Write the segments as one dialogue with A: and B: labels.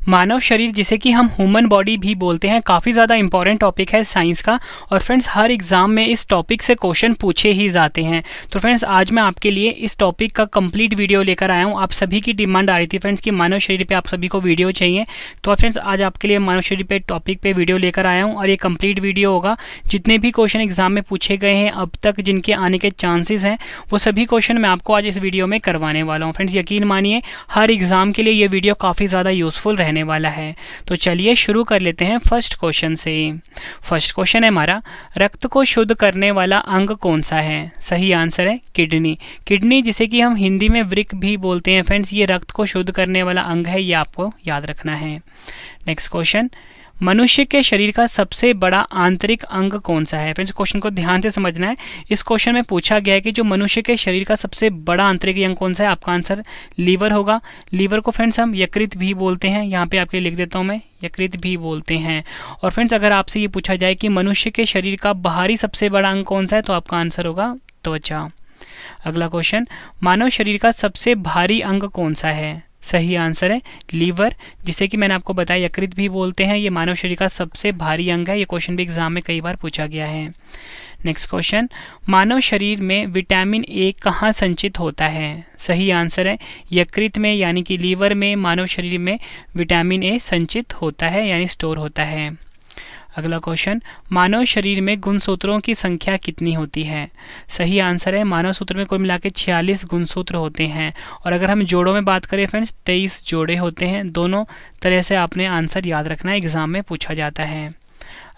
A: मानव शरीर, जिसे कि हम ह्यूमन बॉडी भी बोलते हैं, काफ़ी ज़्यादा इंपॉर्टेंट टॉपिक है साइंस का। और फ्रेंड्स हर एग्ज़ाम में इस टॉपिक से क्वेश्चन पूछे ही जाते हैं। तो फ्रेंड्स आज मैं आपके लिए इस टॉपिक का कंप्लीट वीडियो लेकर आया हूँ। आप सभी की डिमांड आ रही थी फ्रेंड्स कि मानव शरीर पे आप सभी को वीडियो चाहिए, तो फ्रेंड्स आज आपके लिए मानव शरीर पे टॉपिक पे वीडियो लेकर आया हूँ। और ये कंप्लीट वीडियो होगा, जितने भी क्वेश्चन एग्जाम में पूछे गए हैं अब तक, जिनके आने के चांसेस हैं, वो सभी क्वेश्चन मैं आपको आज इस वीडियो में करवाने वाला हूँ। फ्रेंड्स यकीन मानिए हर एग्जाम के लिए ये वीडियो काफ़ी ज़्यादा यूजफुल रहने वाला है। तो चलिए शुरू कर लेते हैं फर्स्ट क्वेश्चन से। फर्स्ट क्वेश्चन है हमारा, रक्त को शुद्ध करने वाला अंग कौन सा है? सही आंसर है किडनी। किडनी, जिसे कि हम हिंदी में वृक्क भी बोलते हैं फ्रेंड्स, ये रक्त को शुद्ध करने वाला अंग है, ये आपको याद रखना है। नेक्स्ट क्वेश्चन, मनुष्य के शरीर का सबसे बड़ा आंतरिक अंग कौन सा है? फ्रेंड्स क्वेश्चन को ध्यान से समझना है। इस क्वेश्चन में पूछा गया है कि जो मनुष्य के शरीर का सबसे बड़ा आंतरिक अंग कौन सा है? आपका आंसर लीवर होगा। लीवर को फ्रेंड्स हम यकृत भी बोलते हैं, यहाँ पे आपके लिख देता हूँ मैं, यकृत भी बोलते हैं। और फ्रेंड्स अगर आपसे ये पूछा जाए कि मनुष्य के शरीर का बाहरी सबसे बड़ा अंग कौन सा है, तो आपका आंसर होगा त्वचा। अगला क्वेश्चन, मानव शरीर का सबसे भारी अंग कौन सा है? सही आंसर है लीवर, जिसे कि मैंने आपको बताया यकृत भी बोलते हैं। ये मानव शरीर का सबसे भारी अंग है। ये क्वेश्चन भी एग्जाम में कई बार पूछा गया है। नेक्स्ट क्वेश्चन, मानव शरीर में विटामिन ए कहाँ संचित होता है? सही आंसर है यकृत में, यानी कि लीवर में मानव शरीर में विटामिन ए संचित होता है, यानी स्टोर होता है। अगला क्वेश्चन, मानव शरीर में गुणसूत्रों की संख्या कितनी होती है? सही आंसर है मानव सूत्र में कुल मिला के 46 गुणसूत्र होते हैं। और अगर हम जोड़ों में बात करें फ्रेंड्स, 23 जोड़े होते हैं। दोनों तरह से आपने आंसर याद रखना है, एग्जाम में पूछा जाता है।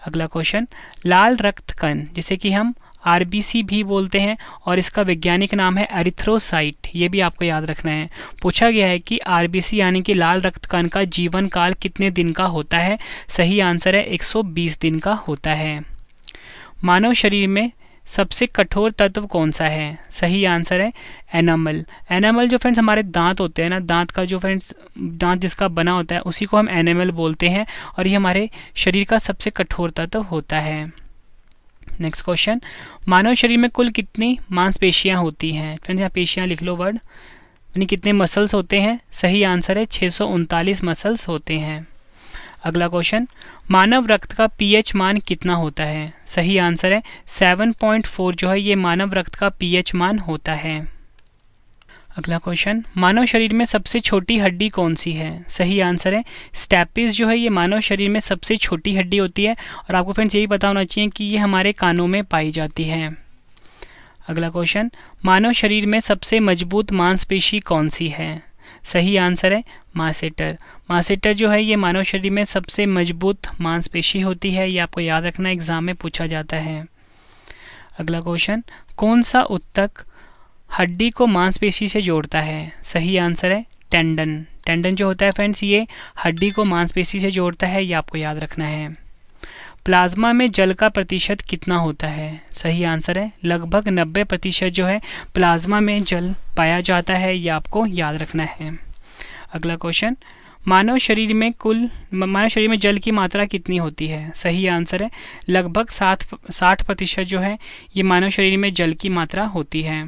A: अगला क्वेश्चन, लाल रक्त कण, जिसे कि हम आरबीसी भी बोलते हैं और इसका वैज्ञानिक नाम है एरिथ्रोसाइट, ये भी आपको याद रखना है। पूछा गया है कि आरबीसी यानी कि लाल रक्त कण का जीवन काल कितने दिन का होता है? सही आंसर है 120 दिन का होता है। मानव शरीर में सबसे कठोर तत्व कौन सा है? सही आंसर है एनामल। एनामल जो फ्रेंड्स हमारे दांत होते हैं ना, दांत का जो फ्रेंड्स दांत जिसका बना होता है उसी को हम एनामल बोलते हैं, और ये हमारे शरीर का सबसे कठोर तत्व होता है। नेक्स्ट क्वेश्चन, मानव शरीर में कुल कितनी मांसपेशियां होती हैं? फ्रेंड्स यहाँ पेशियां लिख लो वर्ड, यानी कितने मसल्स होते हैं? सही आंसर है 639 मसल्स होते हैं। अगला क्वेश्चन, मानव रक्त का पीएच मान कितना होता है? सही आंसर है 7.4 जो है ये मानव रक्त का पीएच मान होता है। अगला क्वेश्चन, मानव शरीर में सबसे छोटी हड्डी कौन सी है? सही आंसर है स्टैपिस जो है ये मानव शरीर में सबसे छोटी हड्डी होती है। और आपको फ्रेंड्स यही पता होना चाहिए कि ये हमारे कानों में पाई जाती है। अगला क्वेश्चन, मानव शरीर में सबसे मजबूत मांसपेशी कौन सी है? सही आंसर है मासेटर। मासेटर जो है ये मानव शरीर में सबसे मजबूत मांसपेशी होती है, ये आपको याद रखना, एग्जाम में पूछा जाता है। अगला क्वेश्चन, कौन सा ऊतक हड्डी को मांसपेशी से जोड़ता है? सही आंसर है टेंडन। टेंडन जो होता है फ्रेंड्स ये हड्डी को मांसपेशी से जोड़ता है, ये आपको याद रखना है। प्लाज्मा में जल का प्रतिशत कितना होता है? सही आंसर है लगभग 90% जो है प्लाज्मा में जल पाया जाता है, ये आपको याद रखना है। अगला क्वेश्चन, मानव शरीर में जल की मात्रा कितनी होती है? सही आंसर है लगभग 60% जो है ये मानव शरीर में जल की मात्रा होती है।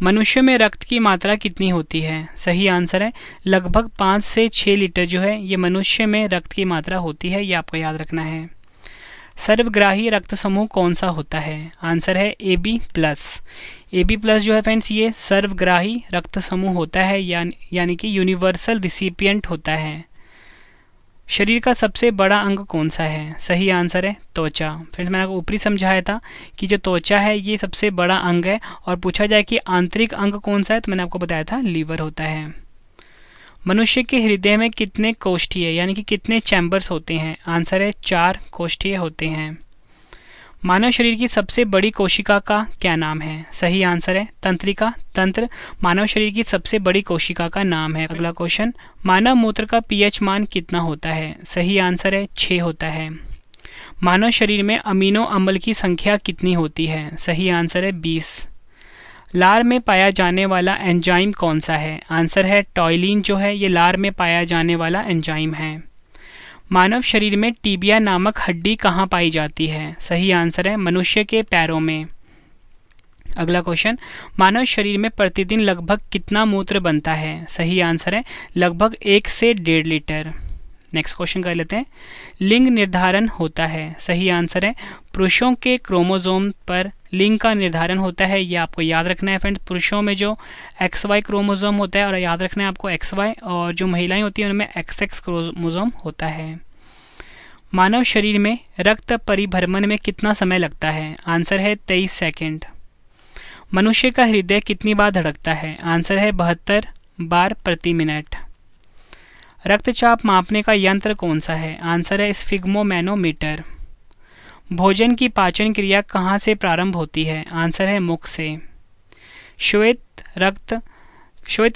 A: मनुष्य में रक्त की मात्रा कितनी होती है? सही आंसर है लगभग 5 से 6 लीटर जो है ये मनुष्य में रक्त की मात्रा होती है, ये आपको याद रखना है। सर्वग्राही रक्त समूह कौन सा होता है? आंसर है AB+। AB+ जो है फ्रेंड्स ये सर्वग्राही रक्त समूह होता है, यानी कि यूनिवर्सल रिसिपिएंट होता है। शरीर का सबसे बड़ा अंग कौन सा है? सही आंसर है त्वचा। फ्रेंड्स मैंने आपको ऊपरी समझाया था कि जो त्वचा है ये सबसे बड़ा अंग है। और पूछा जाए कि आंतरिक अंग कौन सा है, तो मैंने आपको बताया था लीवर होता है। मनुष्य के हृदय में कितने कोष्ठीय यानी कि कितने चैम्बर्स होते हैं? आंसर है 4 कोष्ठीय होते हैं। मानव शरीर की सबसे बड़ी कोशिका का क्या नाम है? सही आंसर है तंत्रिका। तंत्र मानव शरीर की सबसे बड़ी कोशिका का नाम है। अगला क्वेश्चन, मानव मूत्र का पीएच मान कितना होता है? सही आंसर है 6 होता है। मानव शरीर में अमीनो अम्ल की संख्या कितनी होती है? सही आंसर है 20। लार में पाया जाने वाला एंजाइम कौन सा है? आंसर है टॉयलिन जो है ये लार में पाया जाने वाला एंजाइम है। मानव शरीर में टीबिया नामक हड्डी कहाँ पाई जाती है? सही आंसर है मनुष्य के पैरों में। अगला क्वेश्चन, मानव शरीर में प्रतिदिन लगभग कितना मूत्र बनता है? सही आंसर है लगभग 1 से 1.5 लीटर। नेक्स्ट क्वेश्चन कर लेते हैं, लिंग निर्धारण होता है? सही आंसर है पुरुषों के क्रोमोसोम पर लिंग का निर्धारण होता है। ये आपको याद रखना है फ्रेंड्स, पुरुषों में जो XY क्रोमोसोम होता है, और याद रखना है आपको XY, और जो महिलाएं होती हैं उनमें XX क्रोमोसोम होता है। मानव शरीर में रक्त परिभ्रमण में कितना समय लगता है? आंसर है 23 सेकेंड। मनुष्य का हृदय कितनी बार धड़कता है? आंसर है 72 बार प्रति मिनट। रक्तचाप मापने का यंत्र कौन सा है? आंसर है स्फिग्मोमैनोमीटर। भोजन की पाचन क्रिया कहाँ से प्रारंभ होती है? आंसर है मुख से। श्वेत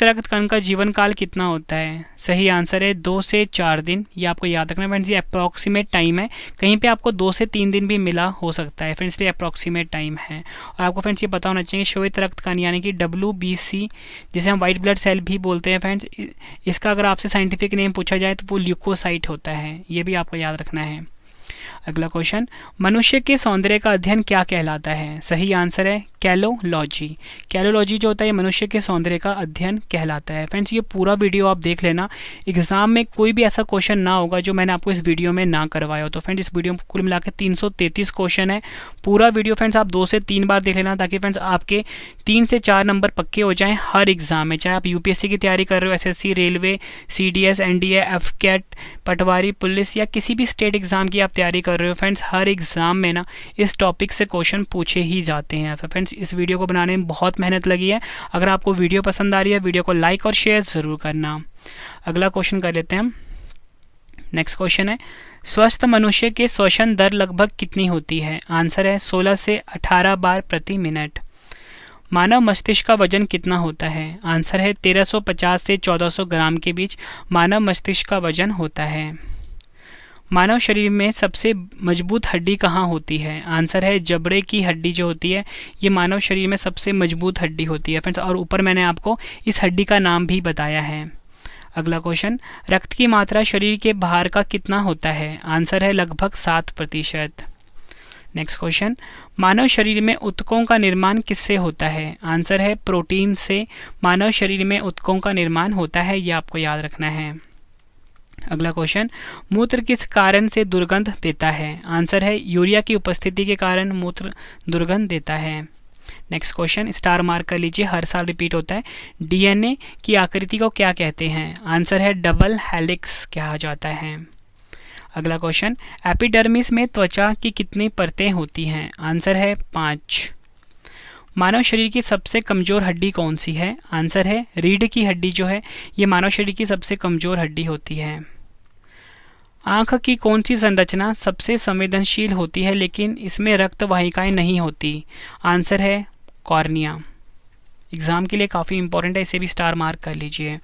A: रक्त कण का जीवन काल कितना होता है? सही आंसर है 2 से 4 दिन। ये आपको याद रखना है फ्रेंड्स, ये अप्रॉक्सीमेट टाइम है, कहीं पे आपको 2 से 3 दिन भी मिला हो सकता है फ्रेंड्स, ये अप्रॉक्सीमेट टाइम है। और आपको फ्रेंड्स ये पता होना चाहिए, श्वेत रक्त कण यानी कि WBC जिसे हम वाइट ब्लड सेल भी बोलते हैं फ्रेंड्स, इसका अगर आपसे साइंटिफिक नेम पूछा जाए तो वो ल्यूकोसाइट होता है, ये भी आपको याद रखना है। अगला क्वेश्चन, मनुष्य के सौंदर्य का अध्ययन क्या कहलाता है? सही आंसर है कैलोलॉजी। कैलोलॉजी जो होता है मनुष्य के सौंदर्य का अध्ययन कहलाता है। फ्रेंड्स ये पूरा वीडियो आप देख लेना, एग्जाम में कोई भी ऐसा क्वेश्चन ना होगा जो मैंने आपको इस वीडियो में ना करवाया हो। तो फ्रेंड्स इस वीडियो में कुल मिलाकर 333 क्वेश्चन है। पूरा वीडियो फ्रेंड्स आप 2 से 3 बार देख लेना, ताकि फ्रेंड्स आपके 3 से 4 नंबर पक्के हो जाएं हर एग्जाम में, चाहे आप UPSC की तैयारी कर रहे हो, SSC, railway, CDS, NDA, FCAT, पटवारी, पुलिस या किसी भी स्टेट एग्जाम की आप तैयारी कर रहे हो। फ्रेंड्स हर एग्जाम में ना इस टॉपिक से क्वेश्चन पूछे ही जाते हैं। फ्रेंड्स इस वीडियो को बनाने में बहुत मेहनत लगी है। अगर आपको वीडियो पसंद आ रही है, वीडियो को लाइक और शेयर ज़रूर करना। अगला क्वेश्चन कर लेते हैं। नेक्स्ट क्वेश्चन है, स्वस्थ मनुष्य के श्वसन दर लगभग कितनी होती है? आंसर है 16 से 18 बार प्रति मिनट। मानव मस्तिष्क का वजन कितना होता है? आंसर है 1350 से 1400 ग्राम के बीच मानव मस्तिष्क का वजन होता है। मानव शरीर में सबसे मजबूत हड्डी कहाँ होती है? आंसर है जबड़े की हड्डी जो होती है, ये मानव शरीर में सबसे मजबूत हड्डी होती है फ्रेंड्स, और ऊपर मैंने आपको इस हड्डी का नाम भी बताया है। अगला क्वेश्चन, रक्त की मात्रा शरीर के बाहर का कितना होता है? आंसर है लगभग 7%। नेक्स्ट क्वेश्चन, मानव शरीर में ऊतकों का निर्माण किससे होता है? आंसर है प्रोटीन से मानव शरीर में ऊतकों का निर्माण होता है, ये आपको याद रखना है। अगला क्वेश्चन, मूत्र किस कारण से दुर्गंध देता है? आंसर है यूरिया की उपस्थिति के कारण मूत्र दुर्गंध देता है। नेक्स्ट क्वेश्चन, स्टार मार्क कर लीजिए, हर साल रिपीट होता है। DNA की आकृति को क्या कहते हैं? आंसर है डबल हेलिक्स कहा जाता है। अगला क्वेश्चन, एपिडर्मिस में त्वचा की कितनी परतें होती हैं? आंसर है 5। मानव शरीर की सबसे कमज़ोर हड्डी कौन सी है? आंसर है रीढ़ की हड्डी जो है, ये मानव शरीर की सबसे कमज़ोर हड्डी होती है। आँख की कौन सी संरचना सबसे संवेदनशील होती है लेकिन इसमें रक्त वाहिकाएं नहीं होती? आंसर है कॉर्निया। एग्जाम के लिए काफ़ी इंपॉर्टेंट है, इसे भी स्टार मार्क कर लीजिए।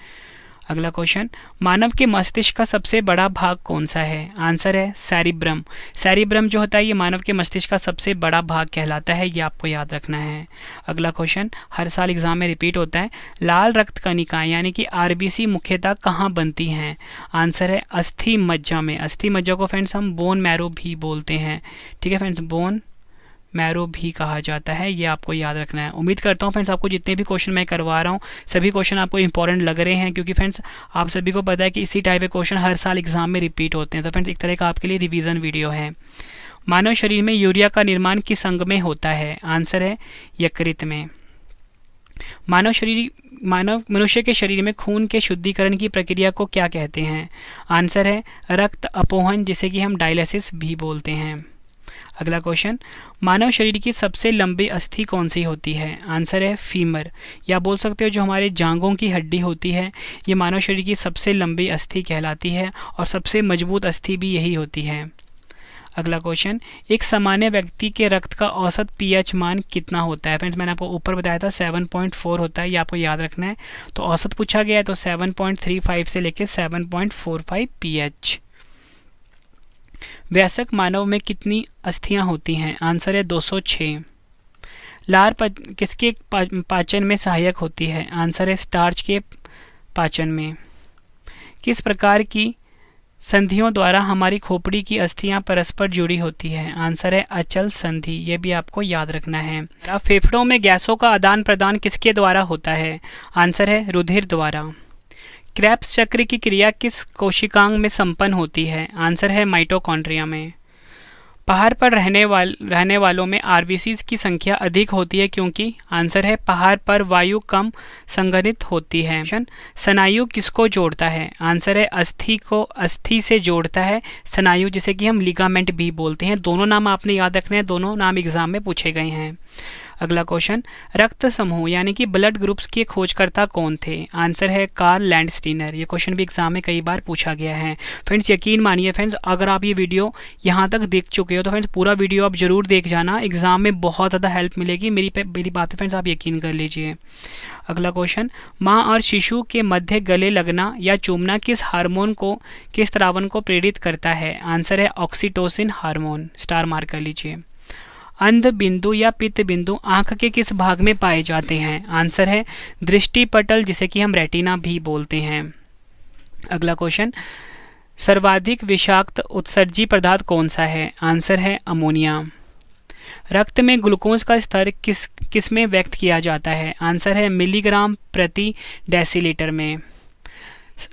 A: अगला क्वेश्चन, मानव के मस्तिष्क का सबसे बड़ा भाग कौन सा है? आंसर है सेरिब्रम। सेरिब्रम जो होता है ये मानव के मस्तिष्क का सबसे बड़ा भाग कहलाता है, ये आपको याद रखना है। अगला क्वेश्चन हर साल एग्जाम में रिपीट होता है, लाल रक्त कणिकाएं यानी कि RBC मुख्यतः कहाँ बनती हैं? आंसर है अस्थि मज्जा में। अस्थि मज्जा को फ्रेंड्स हम बोन मैरो भी बोलते हैं, ठीक है फ्रेंड्स, बोन मैरो भी कहा जाता है, ये आपको याद रखना है। उम्मीद करता हूँ फ्रेंड्स आपको जितने भी क्वेश्चन मैं करवा रहा हूँ सभी क्वेश्चन आपको इंपॉर्टेंट लग रहे हैं, क्योंकि फ्रेंड्स आप सभी को पता है कि इसी टाइप के क्वेश्चन हर साल एग्जाम में रिपीट होते हैं। तो फ्रेंड्स एक तरह का आपके लिए रिवीजन वीडियो है। मानव शरीर में यूरिया का निर्माण किस अंग में होता है? आंसर है यकृत में। मनुष्य के शरीर में खून के शुद्धिकरण की प्रक्रिया को क्या कहते हैं? आंसर है रक्त अपोहन, जिसे कि हम डायलिसिस भी बोलते हैं। अगला क्वेश्चन, मानव शरीर की सबसे लंबी अस्थि कौन सी होती है? आंसर है फीमर, या बोल सकते हो जो हमारे जांघों की हड्डी होती है, ये मानव शरीर की सबसे लंबी अस्थि कहलाती है और सबसे मजबूत अस्थि भी यही होती है। अगला क्वेश्चन, एक सामान्य व्यक्ति के रक्त का औसत pH मान कितना होता है? फ्रेंड्स मैंने आपको ऊपर बताया था 7.4 होता है, ये आपको याद रखना है। तो औसत पूछा गया है तो 7.35 से लेकर 7.45 pH। वयस्क मानव में कितनी अस्थियां होती हैं? आंसर है 206। लार किसके पाचन में सहायक होती है? आंसर है स्टार्च के पाचन में। किस प्रकार की संधियों द्वारा हमारी खोपड़ी की अस्थियां परस्पर जुड़ी होती है? आंसर है अचल संधि। ये भी आपको याद रखना है। फेफड़ों में गैसों का आदान प्रदान किसके द्वारा होता है? आंसर है रुधिर द्वारा। क्रेब्स चक्र की क्रिया किस कोशिकांग में संपन्न होती है? आंसर है माइटोकॉन्ड्रिया में। पहाड़ पर रहने वालों में आरबीसीज की संख्या अधिक होती है क्योंकि? आंसर है पहाड़ पर वायु कम संघनित होती है। स्नायु किसको जोड़ता है? आंसर है अस्थि को अस्थि से जोड़ता है स्नायु, जिसे कि हम लिगामेंट भी बोलते हैं। दोनों नाम आपने याद रखने हैं, दोनों नाम एग्जाम में पूछे गए हैं। अगला क्वेश्चन, रक्त समूह यानी कि ब्लड ग्रुप्स के खोजकर्ता कौन थे? आंसर है कार्ल लैंडस्टीनर। ये क्वेश्चन भी एग्जाम में कई बार पूछा गया है। फ्रेंड्स यकीन मानिए फ्रेंड्स, अगर आप ये वीडियो यहाँ तक देख चुके हो तो फ्रेंड्स पूरा वीडियो आप जरूर देख जाना, एग्जाम में बहुत ज़्यादा हेल्प मिलेगी। मेरी बात पे फ्रेंड्स आप यकीन कर लीजिए। अगला क्वेश्चन, माँ और शिशु के मध्य गले लगना या चूमना किस हार्मोन को, किस द्रावण को प्रेरित करता है? आंसर है ऑक्सीटोसिन हार्मोन। स्टार मार्क कर लीजिए। अंध बिंदु या पित्त बिंदु आंख के किस भाग में पाए जाते हैं? आंसर है दृष्टि पटल, जिसे कि हम रेटिना भी बोलते हैं। अगला क्वेश्चन, सर्वाधिक विषाक्त उत्सर्जी पदार्थ कौन सा है? आंसर है अमोनिया। रक्त में ग्लूकोज का स्तर किस में व्यक्त किया जाता है? आंसर है मिलीग्राम प्रति डेसीलीटर में।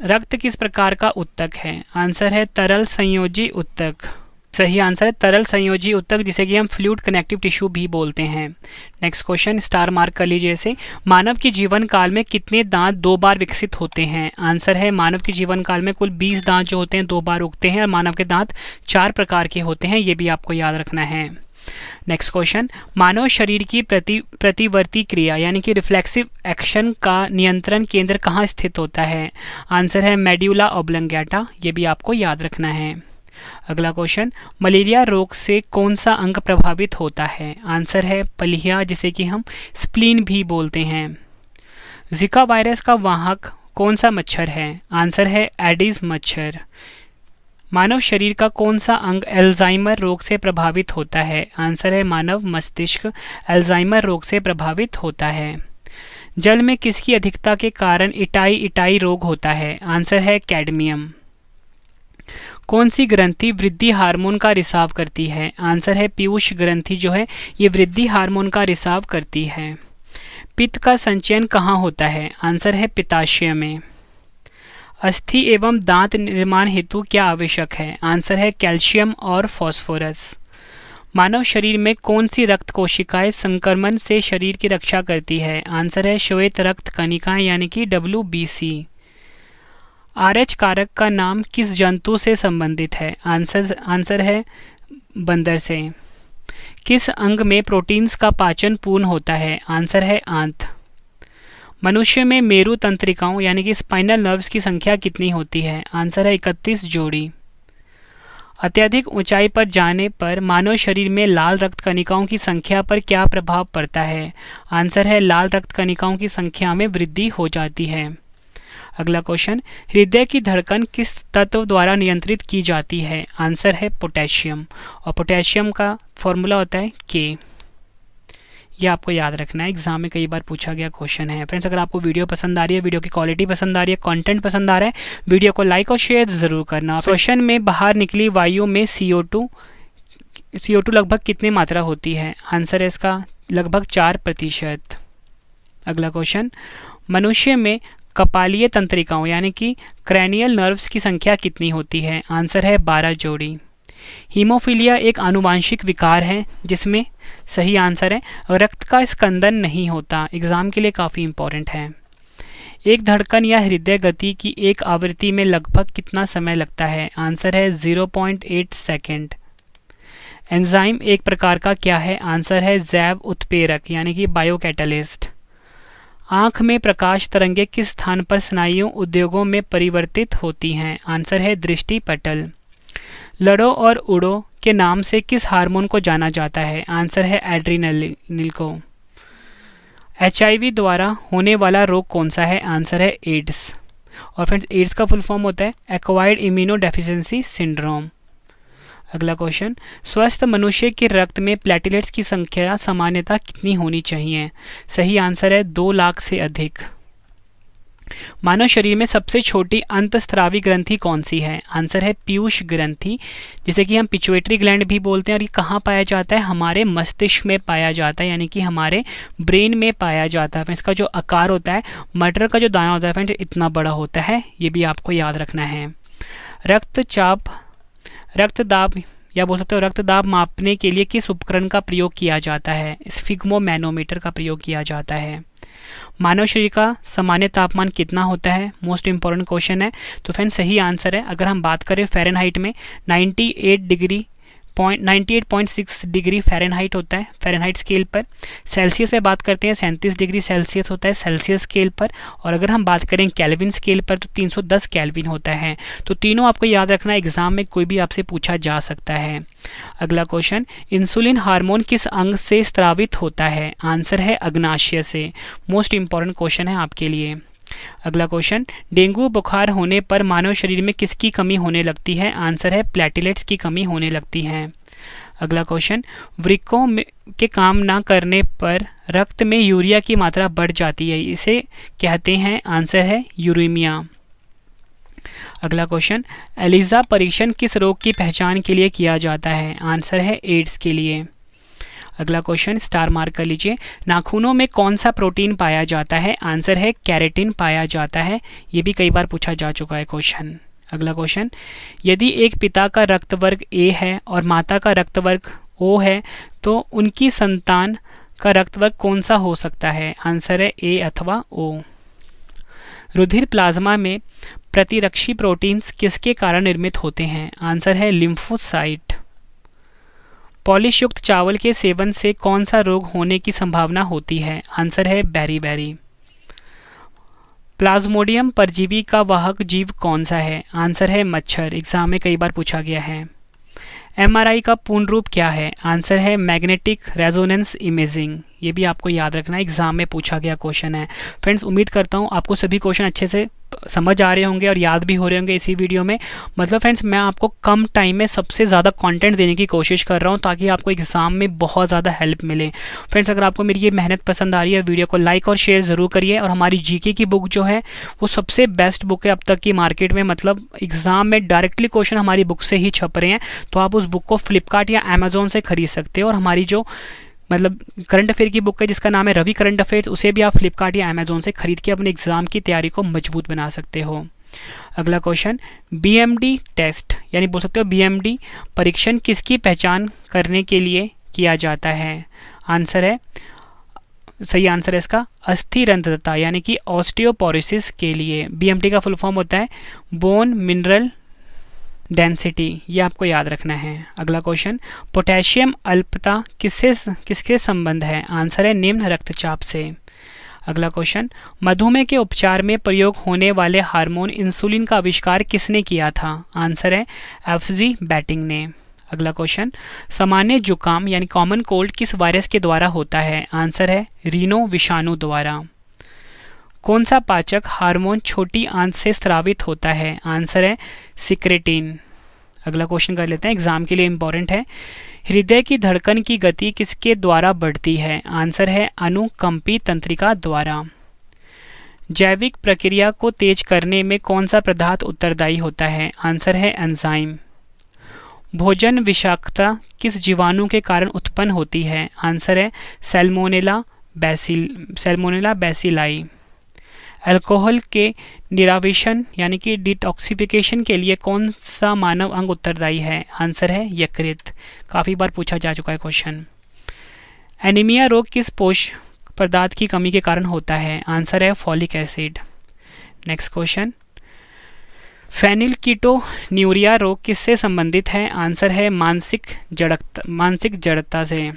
A: रक्त किस प्रकार का उत्तक है? आंसर है तरल संयोजी उत्तक। सही आंसर है तरल संयोजी उत्तक, जिसे कि हम फ्लूइड कनेक्टिव टिश्यू भी बोलते हैं। नेक्स्ट क्वेश्चन, स्टार मार्क कर लीजिए इसे। मानव के जीवन काल में कितने दांत 2 बार विकसित होते हैं? आंसर है मानव के जीवन काल में कुल 20 दांत जो होते हैं 2 बार उगते हैं, और मानव के दांत 4 प्रकार के होते हैं। ये भी आपको याद रखना है। नेक्स्ट क्वेश्चन, मानव शरीर की प्रतिवर्ती क्रिया यानी कि रिफ्लेक्सिव एक्शन का नियंत्रण केंद्र कहाँ स्थित होता है? आंसर है मेड्यूला ऑब्लंगेटा। ये भी आपको याद रखना है। अगला क्वेश्चन, मलेरिया रोग से कौन सा अंग प्रभावित होता है? आंसर है पलिया, जिसे कि हम स्प्लीन भी बोलते हैं। जिका वायरस का वाहक कौन सा मच्छर है? आंसर है एडिस मच्छर। मानव शरीर का कौन सा अंग अल्जाइमर रोग से प्रभावित होता है? आंसर है मानव मस्तिष्क अल्जाइमर रोग से प्रभावित होता है। जल में किसकी अधिकता के कारण इटाई रोग होता है? आंसर है कैडमियम। कौन सी ग्रंथि वृद्धि हार्मोन का रिसाव करती है? आंसर है पीयूष ग्रंथि जो है ये वृद्धि हार्मोन का रिसाव करती है। पित्त का संचयन कहाँ होता है? आंसर है पित्ताशय में। अस्थि एवं दांत निर्माण हेतु क्या आवश्यक है? आंसर है कैल्शियम और फास्फोरस। मानव शरीर में कौन सी रक्त कोशिकाएं संक्रमण से शरीर की रक्षा करती है? आंसर है श्वेत रक्त कणिकाएं यानी कि WBC। RH कारक का नाम किस जंतु से संबंधित है? आंसर है बंदर से। किस अंग में प्रोटीन्स का पाचन पूर्ण होता है? आंसर है आंत। मनुष्य में मेरु तंत्रिकाओं यानी कि स्पाइनल नर्व्स की संख्या कितनी होती है? आंसर है 31 जोड़ी। अत्यधिक ऊंचाई पर जाने पर मानव शरीर में लाल रक्त कणिकाओं की संख्या पर क्या प्रभाव पड़ता है? आंसर है लाल रक्त कणिकाओं की संख्या में वृद्धि हो जाती है। अगला क्वेश्चन, हृदय की धड़कन किस तत्व द्वारा नियंत्रित की जाती है? आंसर है पोटेशियम, और पोटेशियम का फॉर्मूला होता है K। यह आपको याद रखना है, एग्जाम में कई बार पूछा गया क्वेश्चन है। फ्रेंड्स अगर आपको वीडियो पसंद आ रही है, वीडियो की क्वालिटी पसंद आ रही है, कंटेंट पसंद आ रहा है, वीडियो को लाइक और शेयर ज़रूर करना। श्वसन में बाहर निकली वायु में CO2 लगभग कितनी मात्रा होती है? आंसर है इसका लगभग 4%। अगला क्वेश्चन, मनुष्य में कपालीय तंत्रिकाओं यानी कि क्रैनियल नर्व्स की संख्या कितनी होती है? आंसर है 12 जोड़ी। हीमोफीलिया एक आनुवांशिक विकार है जिसमें सही आंसर है रक्त का स्कंदन नहीं होता। एग्जाम के लिए काफ़ी इंपॉर्टेंट है। एक धड़कन या हृदय गति की एक आवृत्ति में लगभग कितना समय लगता है? आंसर है 0.8 सेकेंड। एंजाइम एक प्रकार का क्या है? आंसर है जैव उत्प्रेरक यानी कि बायोकैटालिस्ट। आँख में प्रकाश तरंगे किस स्थान पर स्नायु उद्योगों में परिवर्तित होती हैं? आंसर है दृष्टि पटल। लड़ो और उड़ो के नाम से किस हार्मोन को जाना जाता है? आंसर है एड्रीनलिन को। HIV द्वारा होने वाला रोग कौन सा है? आंसर है एड्स। और फ्रेंड्स एड्स का फुल फॉर्म होता है एक्वायर्ड इम्यूनोडेफिशिएंसी सिंड्रोम। अगला क्वेश्चन, स्वस्थ मनुष्य के रक्त में प्लेटलेट्स की संख्या सामान्यतः कितनी होनी चाहिए? सही आंसर है 2 लाख से अधिक। मानव शरीर में सबसे छोटी अंतस्रावी ग्रंथि कौन सी है? आंसर है पीयूष ग्रंथि, जिसे कि हम पिट्यूटरी ग्लैंड भी बोलते हैं। और ये कहाँ पाया जाता है? हमारे मस्तिष्क में पाया जाता है, यानी कि हमारे ब्रेन में पाया जाता है। इसका जो आकार होता है, मटर का जो दाना होता है फ्रेंड्स, इतना बड़ा होता है। ये भी आपको याद रखना है। रक्तदाब या बोल सकते हो रक्तदाब मापने के लिए किस उपकरण का प्रयोग किया जाता है? स्फिग्मोमैनोमीटर का प्रयोग किया जाता है। मानव शरीर का सामान्य तापमान कितना होता है? मोस्ट इंपॉर्टेंट क्वेश्चन है। तो फ्रेंड्स सही आंसर है, अगर हम बात करें फ़ारेनहाइट में 98.6 डिग्री फ़ारेनहाइट होता है फ़ारेनहाइट स्केल पर। सेल्सियस में बात करते हैं 37 डिग्री सेल्सियस होता है सेल्सियस स्केल पर। और अगर हम बात करें केल्विन स्केल पर तो 310 केल्विन होता है। तो तीनों आपको याद रखना, एग्जाम में कोई भी आपसे पूछा जा सकता है। अगला क्वेश्चन, इंसुलिन हार्मोन किस अंग से स्रावित होता है? आंसर है अग्नाशय से। मोस्ट इंपॉर्टेंट क्वेश्चन है आपके लिए। अगला क्वेश्चन, डेंगू बुखार होने पर मानव शरीर में किसकी कमी होने लगती है? आंसर है प्लेटलेट्स की कमी होने लगती है। अगला क्वेश्चन, वृक्कों के काम ना करने पर रक्त में यूरिया की मात्रा बढ़ जाती है, इसे कहते हैं? आंसर है यूरेमिया। अगला क्वेश्चन, एलिजा परीक्षण किस रोग की पहचान के लिए किया जाता है? आंसर है एड्स के लिए। अगला क्वेश्चन स्टार मार्क कर लीजिए, नाखूनों में कौन सा प्रोटीन पाया जाता है? आंसर है कैरेटिन पाया जाता है। ये भी कई बार पूछा जा चुका है क्वेश्चन। अगला क्वेश्चन, यदि एक पिता का रक्त वर्ग ए है और माता का रक्त वर्ग ओ है तो उनकी संतान का रक्त वर्ग कौन सा हो सकता है? आंसर है ए अथवा ओ। रुधिर प्लाज्मा में प्रतिरक्षी प्रोटीन्स किसके कारण निर्मित होते हैं? आंसर है लिम्फोसाइट। पॉलिश युक्त चावल के सेवन से कौन सा रोग होने की संभावना होती है? आंसर है बेरी। प्लाज्मोडियम परजीवी का वाहक जीव कौन सा है? आंसर है मच्छर। एग्जाम में कई बार पूछा गया है। एमआरआई का पूर्ण रूप क्या है? आंसर है मैग्नेटिक रेजोनेंस इमेजिंग। ये भी आपको याद रखना है, एग्जाम में पूछा गया क्वेश्चन है। फ्रेंड्स उम्मीद करता हूँ आपको सभी क्वेश्चन अच्छे से समझ आ रहे होंगे और याद भी हो रहे होंगे इसी वीडियो में। मतलब फ्रेंड्स मैं आपको कम टाइम में सबसे ज़्यादा कंटेंट देने की कोशिश कर रहा हूँ ताकि आपको एग्जाम में बहुत ज़्यादा हेल्प मिले। फ्रेंड्स अगर आपको मेरी ये मेहनत पसंद आ रही है, वीडियो को लाइक और शेयर ज़रूर करिए। और हमारी जीके की बुक जो है वो सबसे बेस्ट बुक है अब तक की मार्केट में। मतलब एग्जाम में डायरेक्टली क्वेश्चन हमारी बुक से ही छप रहे हैं, तो आप उस बुक को फ्लिपकार्ट या अमेजोन से खरीद सकते हो। और हमारी जो मतलब करंट अफेयर की बुक है जिसका नाम है रवि करंट अफेयर्स, उसे भी आप फ्लिपकार्ट या अमेजोन से खरीद के अपने एग्जाम की तैयारी को मजबूत बना सकते हो। अगला क्वेश्चन, बीएमडी टेस्ट यानी बोल सकते हो बीएमडी परीक्षण किसकी पहचान करने के लिए किया जाता है? आंसर है, सही आंसर है इसका अस्थिरंध्रता यानी कि ऑस्टियोपोरोसिस के लिए। बीएमडी का फुल फॉर्म होता है बोन मिनरल डेंसिटी, ये आपको याद रखना है। अगला क्वेश्चन, पोटेशियम अल्पता किसके संबंध है? आंसर है निम्न रक्तचाप से। अगला क्वेश्चन, मधुमेह के उपचार में प्रयोग होने वाले हार्मोन इंसुलिन का आविष्कार किसने किया था? आंसर है एफजी बैटिंग ने। अगला क्वेश्चन, सामान्य जुकाम यानी कॉमन कोल्ड किस वायरस के द्वारा होता है? आंसर है रीनो विषाणु द्वारा। कौन सा पाचक हार्मोन छोटी आंत से स्रावित होता है? आंसर है सिक्रेटिन। अगला क्वेश्चन कर लेते हैं, एग्जाम के लिए इंपॉर्टेंट है। हृदय की धड़कन की गति किसके द्वारा बढ़ती है? आंसर है अनुकंपी तंत्रिका द्वारा। जैविक प्रक्रिया को तेज करने में कौन सा पदार्थ उत्तरदायी होता है? आंसर है एंजाइम। भोजन विषाक्तता किस जीवाणु के कारण उत्पन्न होती है? आंसर है सैल्मोनेला बैसिलाई। अल्कोहल के निरावेशन यानी कि डिटॉक्सिफिकेशन के लिए कौन सा मानव अंग उत्तरदायी है? आंसर है यकृत। काफ़ी बार पूछा जा चुका है क्वेश्चन। एनीमिया रोग किस पोषक पदार्थ की कमी के कारण होता है? आंसर है फॉलिक एसिड। नेक्स्ट क्वेश्चन, फेनिलकीटोन्यूरिया रोग किससे संबंधित है? आंसर है मानसिक जड़ता से।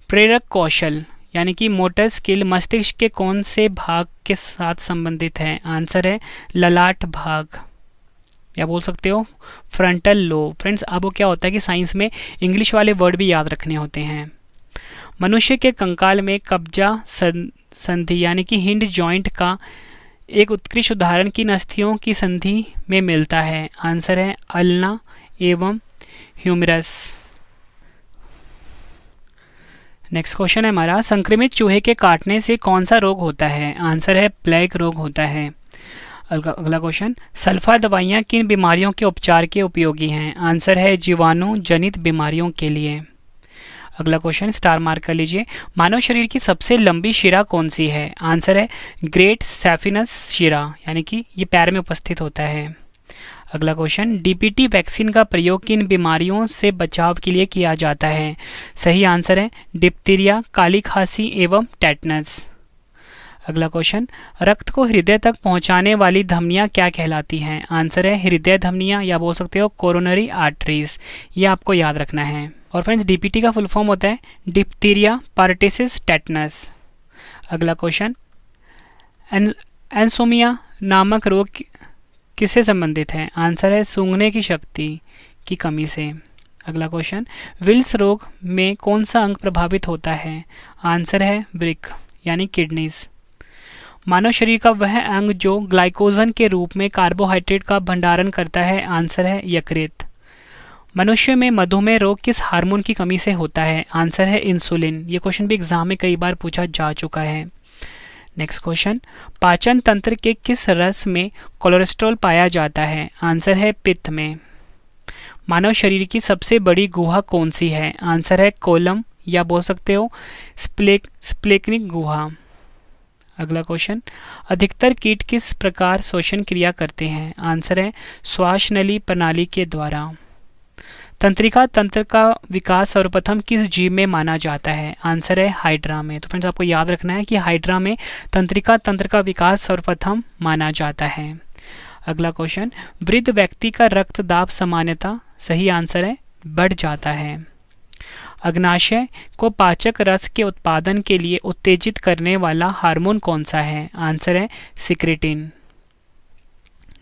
A: प्रेरक कौशल यानी कि मोटर स्किल मस्तिष्क के कौन से भाग के साथ संबंधित है? आंसर है ललाट भाग या बोल सकते हो फ्रंटल लोब। फ्रेंड्स अब वो क्या होता है कि साइंस में इंग्लिश वाले वर्ड भी याद रखने होते हैं। मनुष्य के कंकाल में कब्जा संधि यानी कि हिंड जॉइंट का एक उत्कृष्ट उदाहरण किन अस्थियों की संधि में मिलता है? आंसर है अल्ना एवं ह्यूमरस। नेक्स्ट क्वेश्चन है हमारा, संक्रमित चूहे के काटने से कौन सा रोग होता है? आंसर है प्लेग रोग होता है। अगला क्वेश्चन, सल्फा दवाइयाँ किन बीमारियों के उपचार के उपयोगी हैं? आंसर है जीवाणु जनित बीमारियों के लिए। अगला क्वेश्चन स्टार मार्क कर लीजिए। मानव शरीर की सबसे लंबी शिरा कौन सी है? आंसर है ग्रेट सैफिनस शिरा, यानी कि ये पैर में उपस्थित होता है। अगला क्वेश्चन, डीपीटी वैक्सीन का प्रयोग किन बीमारियों से बचाव के लिए किया जाता है? सही आंसर है डिप्थीरिया, काली खांसी एवं टेटनस। अगला क्वेश्चन, रक्त को हृदय तक पहुंचाने वाली धमनियां क्या कहलाती हैं? आंसर है हृदय धमनियां, या बोल सकते हो कोरोनरी आर्टरीज। ये आपको याद रखना है। और फ्रेंड्स, डीपीटी का फुल फॉर्म होता है डिप्थीरिया पार्टिसिस टेटनस। अगला क्वेश्चन, एंसोमिया नामक रोग किससे संबंधित है? आंसर है सूंघने की शक्ति की कमी से। अगला क्वेश्चन, विल्स रोग में कौन सा अंग प्रभावित होता है? आंसर है वृक्क, यानी किडनीज। मानव शरीर का वह अंग जो ग्लाइकोजन के रूप में कार्बोहाइड्रेट का भंडारण करता है? आंसर है यकृत। मनुष्य में मधुमेह रोग किस हार्मोन की कमी से होता है? आंसर है इंसुलिन। ये क्वेश्चन भी एग्जाम में कई बार पूछा जा चुका है। नेक्स्ट क्वेश्चन, पाचन तंत्र के किस रस में कोलेस्ट्रॉल पाया जाता है? आंसर है पित्त में। मानव शरीर की सबसे बड़ी गुहा कौन सी है? आंसर है कोलम, या बोल सकते हो स्प्लेक्निक गुहा। अगला क्वेश्चन, अधिकतर कीट किस प्रकार श्वसन क्रिया करते हैं? आंसर है श्वास नली प्रणाली के द्वारा। तंत्रिका तंत्र का विकास सर्वप्रथम किस जीव में माना जाता है? आंसर है हाइड्रा में। तो फ्रेंड्स, आपको याद रखना है कि हाइड्रा में तंत्रिका तंत्र का विकास सर्वप्रथम माना जाता है। अगला क्वेश्चन, वृद्ध व्यक्ति का रक्तदाब सामान्यतः, सही आंसर है बढ़ जाता है। अग्नाशय को पाचक रस के उत्पादन के लिए उत्तेजित करने वाला हार्मोन कौन सा है? आंसर है secretin.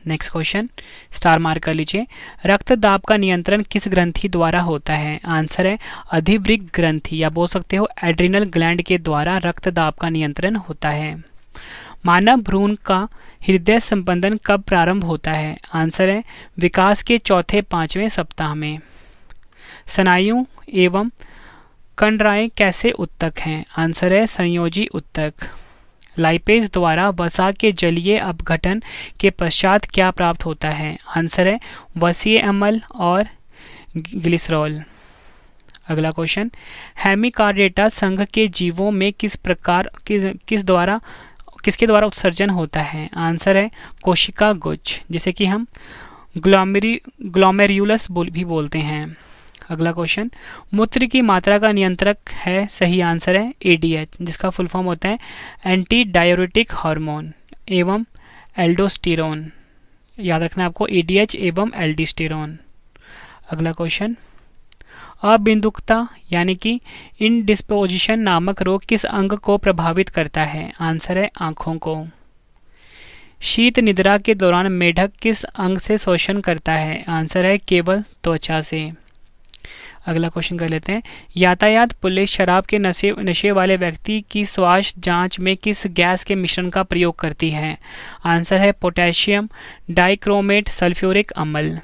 A: Next question star mark कर लीजिए। रक्तदाब का नियंत्रण किस ग्रंथि द्वारा होता है? आंसर है अधिवृक्क ग्रंथि, या बोल सकते हो एड्रिनल ग्लैंड के द्वारा रक्तदाब का नियंत्रण होता है। मानव भ्रूण का हृदय संबंधन कब प्रारंभ होता है? आंसर है विकास के चौथे पांचवें सप्ताह में। स्नायु एवं कंडराएं कैसे उत्तक हैं? आंसर है संयोजी उत्तक। लाइपेज द्वारा वसा के जलीय अपघटन के पश्चात क्या प्राप्त होता है? आंसर है वसीय अम्ल और ग्लिसरॉल। अगला क्वेश्चन, हेमिकार्डेटा संघ के जीवों में किसके द्वारा उत्सर्जन होता है? आंसर है कोशिका गुच्छ, जिसे कि हम ग्लोमेरुलस भी बोलते हैं। अगला क्वेश्चन, मूत्र की मात्रा का नियंत्रक है? सही आंसर है एडीएच, जिसका फुल फॉर्म होता है एंटी डाययूरेटिक हार्मोन एवं एल्डोस्टेरोन। याद रखना आपको एडीएच एवं एल्डोस्टेरोन। अगला क्वेश्चन, अबिंदुकता यानी कि इंडिस्पोजिशन नामक रोग किस अंग को प्रभावित करता है? आंसर है आँखों को। शीत निद्रा के दौरान मेढक किस अंग से शोषण करता है? आंसर है केवल त्वचा से। अगला क्वेश्चन कर लेते हैं, यातायात पुलिस शराब के नशे वाले व्यक्ति की स्वास्थ्य जांच में किस गैस के मिश्रण का प्रयोग करती है? आंसर है पोटेशियम डाइक्रोमेट सल्फ्यूरिक अम्ल।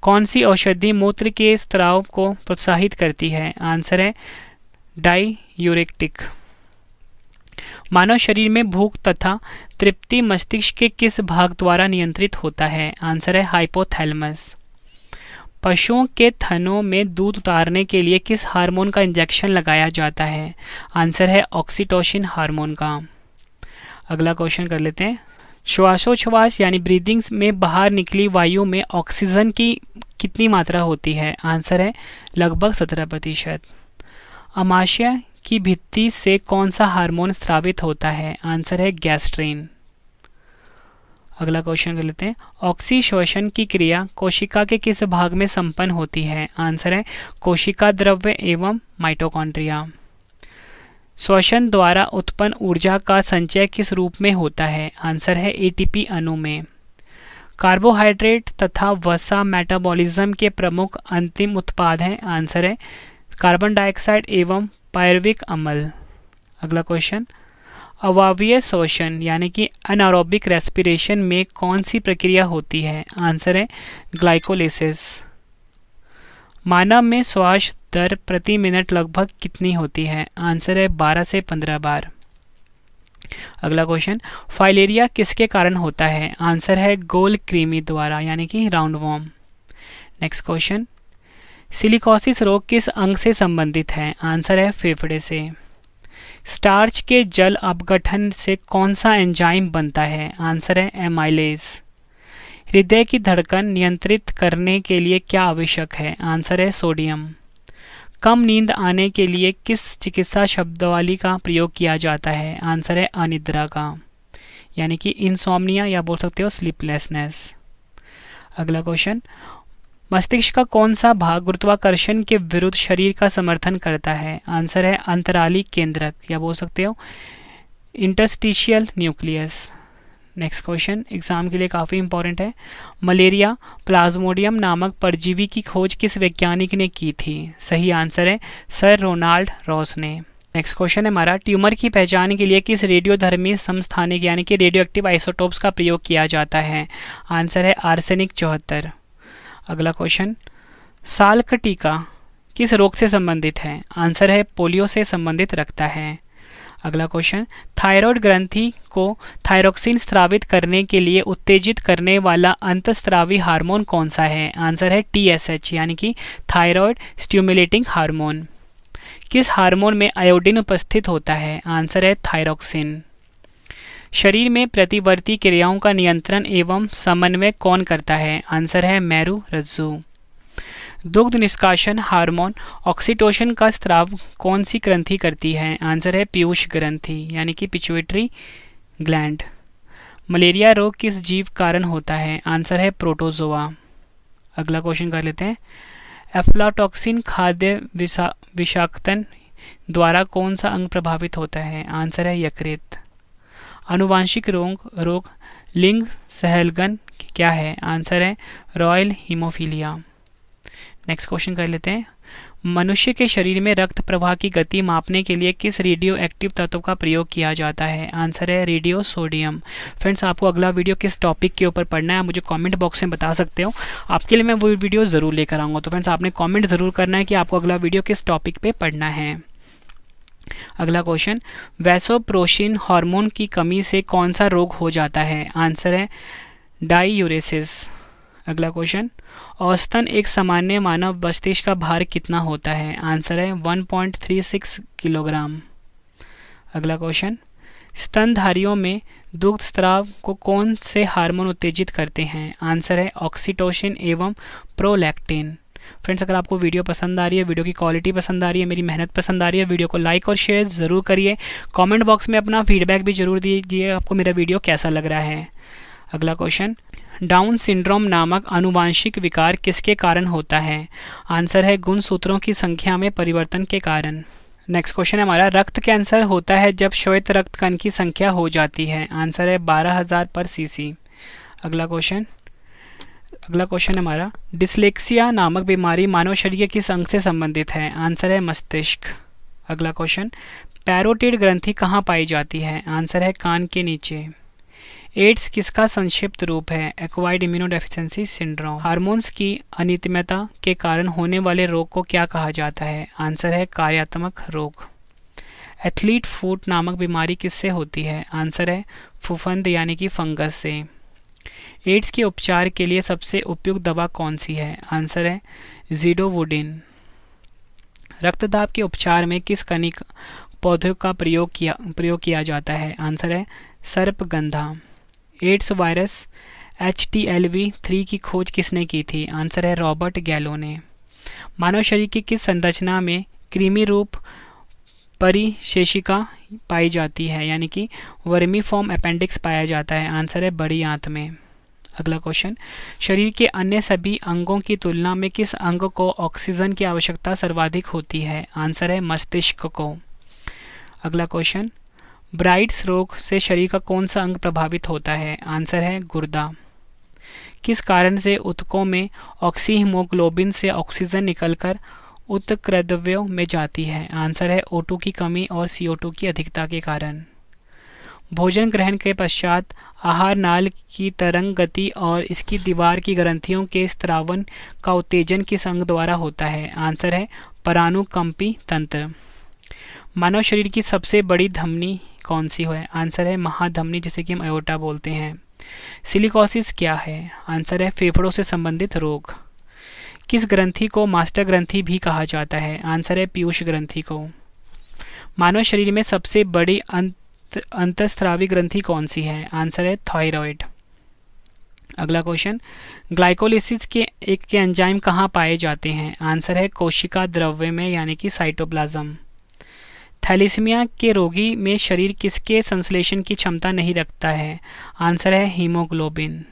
A: कौन सी औषधि मूत्र के स्राव को प्रोत्साहित करती है? आंसर है डाइयूरेटिक। मानव शरीर में भूख तथा तृप्ति मस्तिष्क के किस भाग द्वारा नियंत्रित होता है? आंसर है हाइपोथैलेमस। पशुओं के थनों में दूध उतारने के लिए किस हार्मोन का इंजेक्शन लगाया जाता है? आंसर है ऑक्सीटोसिन हार्मोन का। अगला क्वेश्चन कर लेते हैं, श्वासोच्छ्वास यानी ब्रीदिंग में बाहर निकली वायु में ऑक्सीजन की कितनी मात्रा होती है? आंसर है लगभग 17%। अमाशय की भित्ति से कौन सा हार्मोन स्रावित होता है? आंसर है गैस्ट्रिन। अगला क्वेश्चन कर लेते हैं, ऑक्सीश्वसन की क्रिया कोशिका के किस भाग में संपन्न होती है? आंसर है कोशिका द्रव्य एवं माइटोकॉन्ड्रिया। श्वसन द्वारा उत्पन्न ऊर्जा का संचय किस रूप में होता है? आंसर है एटीपी अणु में। कार्बोहाइड्रेट तथा वसा मेटाबॉलिज्म के प्रमुख अंतिम उत्पाद हैं? आंसर है कार्बन डाइऑक्साइड एवं पायरुविक अम्ल। अगला क्वेश्चन, अवायवीय श्वसन यानी कि अनारोबिक रेस्पिरेशन में कौन सी प्रक्रिया होती है? आंसर है ग्लाइकोलिसिस। मानव में श्वास दर प्रति मिनट लगभग कितनी होती है? आंसर है 12 से 15 बार। अगला क्वेश्चन, फाइलेरिया किसके कारण होता है? आंसर है गोल कृमि द्वारा यानी कि round warm. Next question, silicosis रोग किस अंग से संबंधित है? आंसर है फेफड़े से। स्टार्च के जल अपघटन से कौन सा एंजाइम बनता है? आंसर है एमाइलेज। हृदय की धड़कन नियंत्रित करने के लिए क्या आवश्यक है? आंसर है सोडियम। कम नींद आने के लिए किस चिकित्सा शब्दावली का प्रयोग किया जाता है? आंसर है अनिद्रा का, यानी कि इंसोम्निया या बोल सकते हो स्लीपलेसनेस। अगला क्वेश्चन, मस्तिष्क का कौन सा भाग गुरुत्वाकर्षण के विरुद्ध शरीर का समर्थन करता है? आंसर है अंतराली केंद्रक या बोल सकते हो interstitial nucleus. Next question exam के लिए काफ़ी इंपॉर्टेंट है। मलेरिया प्लाज्मोडियम नामक परजीवी की खोज किस वैज्ञानिक ने की थी? सही आंसर है सर रोनाल्ड रॉस ने। नेक्स्ट क्वेश्चन है हमारा, ट्यूमर की पहचान के लिए किस रेडियोधर्मी समस्थानिक यानी कि रेडियोएक्टिव आइसोटोप्स का प्रयोग किया जाता है? आंसर है आर्सेनिक 74। अगला क्वेश्चन, साल का टीका किस रोग से संबंधित है? आंसर है पोलियो से संबंधित रखता है। अगला क्वेश्चन, थायराइड ग्रंथि को थायरोक्सिन स्रावित करने के लिए उत्तेजित करने वाला अंतःस्रावी हार्मोन कौन सा है? आंसर है TSH यानी कि थायराइड स्टिमुलेटिंग हार्मोन। किस हार्मोन में आयोडीन उपस्थित होता है? आंसर है थायरोक्सिन। शरीर में प्रतिवर्ती क्रियाओं का नियंत्रण एवं समन्वय कौन करता है? आंसर है मेरु रज्जु। दुग्ध निष्कासन हार्मोन ऑक्सीटोसिन का स्राव कौन सी ग्रंथि करती है? आंसर है पीयूष ग्रंथि यानी कि पिट्यूटरी ग्लैंड। मलेरिया रोग किस जीव कारण होता है? आंसर है प्रोटोजोआ। अगला क्वेश्चन कर लेते हैं, एफ्लाटॉक्सिन खाद्य विषाक्तन द्वारा कौन सा अंग प्रभावित होता है? आंसर है यकृत। आनुवांशिक रोग लिंग सहलगन क्या है? आंसर है रॉयल हीमोफीलिया। नेक्स्ट क्वेश्चन कर लेते हैं, मनुष्य के शरीर में रक्त प्रवाह की गति मापने के लिए किस रेडियो एक्टिव तत्व का प्रयोग किया जाता है? आंसर है रेडियो सोडियम। फ्रेंड्स, आपको अगला वीडियो किस टॉपिक के ऊपर पढ़ना है आप मुझे कमेंट बॉक्स में बता सकते हो, आपके लिए मैं वो वीडियो ज़रूर लेकर आऊँगा। तो फ्रेंड्स, आपने कमेंट ज़रूर करना है कि आपको अगला वीडियो किस टॉपिक पे पढ़ना है। अगला क्वेश्चन, वैसोप्रेसिन हार्मोन की कमी से कौन सा रोग हो जाता है? आंसर है डाययूरेसिस। अगला क्वेश्चन, औसतन एक सामान्य मानव मस्तिष्क का भार कितना होता है? आंसर है 1.36 किलोग्राम। अगला क्वेश्चन, स्तनधारियों में दुग्ध स्राव को कौन से हार्मोन उत्तेजित करते हैं? आंसर है ऑक्सीटोसिन एवं प्रोलैक्टिन। फ्रेंड्स, अगर आपको वीडियो पसंद आ रही है, वीडियो की क्वालिटी पसंद आ रही है, मेरी मेहनत पसंद आ रही है, वीडियो को लाइक और शेयर ज़रूर करिए। कमेंट बॉक्स में अपना फीडबैक भी ज़रूर दीजिए आपको मेरा वीडियो कैसा लग रहा है। अगला क्वेश्चन, डाउन सिंड्रोम नामक आनुवांशिक विकार किसके कारण होता है? आंसर है गुणसूत्रों की संख्या में परिवर्तन के कारण। नेक्स्ट क्वेश्चन है हमारा, रक्त कैंसर होता है जब श्वेत रक्त कण की संख्या हो जाती है? आंसर है 12,000 पर सीसी। अगला क्वेश्चन है हमारा, डिस्लेक्सिया नामक बीमारी मानव शरीर के किस अंग से संबंधित है? आंसर है मस्तिष्क। अगला क्वेश्चन, पैरोटिड ग्रंथि कहाँ पाई जाती है? आंसर है कान के नीचे। एड्स किसका संक्षिप्त रूप है? Acquired immunodeficiency syndrome. हार्मोन्स की अनियमितता के कारण होने वाले रोग को क्या कहा जाता है? आंसर है कार्यात्मक रोग। एथलीट फुट नामक बीमारी किससे होती है? आंसर है फफूंद यानी कि फंगस से। एड्स के उपचार के लिए सबसे उपयुक्त दवा कौन सी है? आंसर है ज़िडोवुडिन। रक्तदाब के उपचार में किस कनिक पौधे का प्रयोग किया जाता है? आंसर है सर्पगंधा। एड्स वायरस HTLV-3 की खोज किसने की थी? आंसर है रॉबर्ट गैलो ने। मानव शरीर की किस संरचना में कृमि रूप परिशेषिका पाई जाती है यानी कि वर्मीफॉर्म अपेंडिक्स पाया जाता है? आंसर है बड़ी आंत में। अगला क्वेश्चन, शरीर के अन्य सभी अंगों की तुलना में किस अंग को ऑक्सीजन की आवश्यकता सर्वाधिक होती है? आंसर है मस्तिष्क को। अगला क्वेश्चन, ब्राइट्स रोग से शरीर का कौन सा अंग प्रभावित होता है? आंसर है गुर्दा। किस कारण से ऊतकों में ऑक्सीहीमोग्लोबिन से ऑक्सीजन निकलकर ऊतकद्रव्यों में जाती है? आंसर है O2 की कमी और CO2 की अधिकता के कारण। भोजन ग्रहण के पश्चात आहार नाल की तरंग गति और इसकी दीवार की ग्रंथियों के स्त्रावन का उत्तेजन किस अंग द्वारा होता है? आंसर है परानुकंपी तंत्र। मानव शरीर की सबसे बड़ी धमनी कौन सी है? आंसर है महाधमनी, जिसे कि हम अयोटा बोलते हैं। सिलिकोसिस क्या है? आंसर है फेफड़ों से संबंधित रोग। किस ग्रंथि को मास्टर ग्रंथि भी कहा जाता है? आंसर है पीयूष ग्रंथि को। मानव शरीर में सबसे बड़ी अंतःस्रावी ग्रंथि कौन सी है? आंसर है थायराइड। अगला क्वेश्चन, ग्लाइकोलिसिस के एंजाइम कहाँ पाए जाते हैं? आंसर है कोशिका द्रव्य में, यानी कि साइटोप्लाज्म। थैलेसीमिया के रोगी में शरीर किसके संश्लेषण की क्षमता नहीं रखता है? आंसर है हीमोग्लोबिन।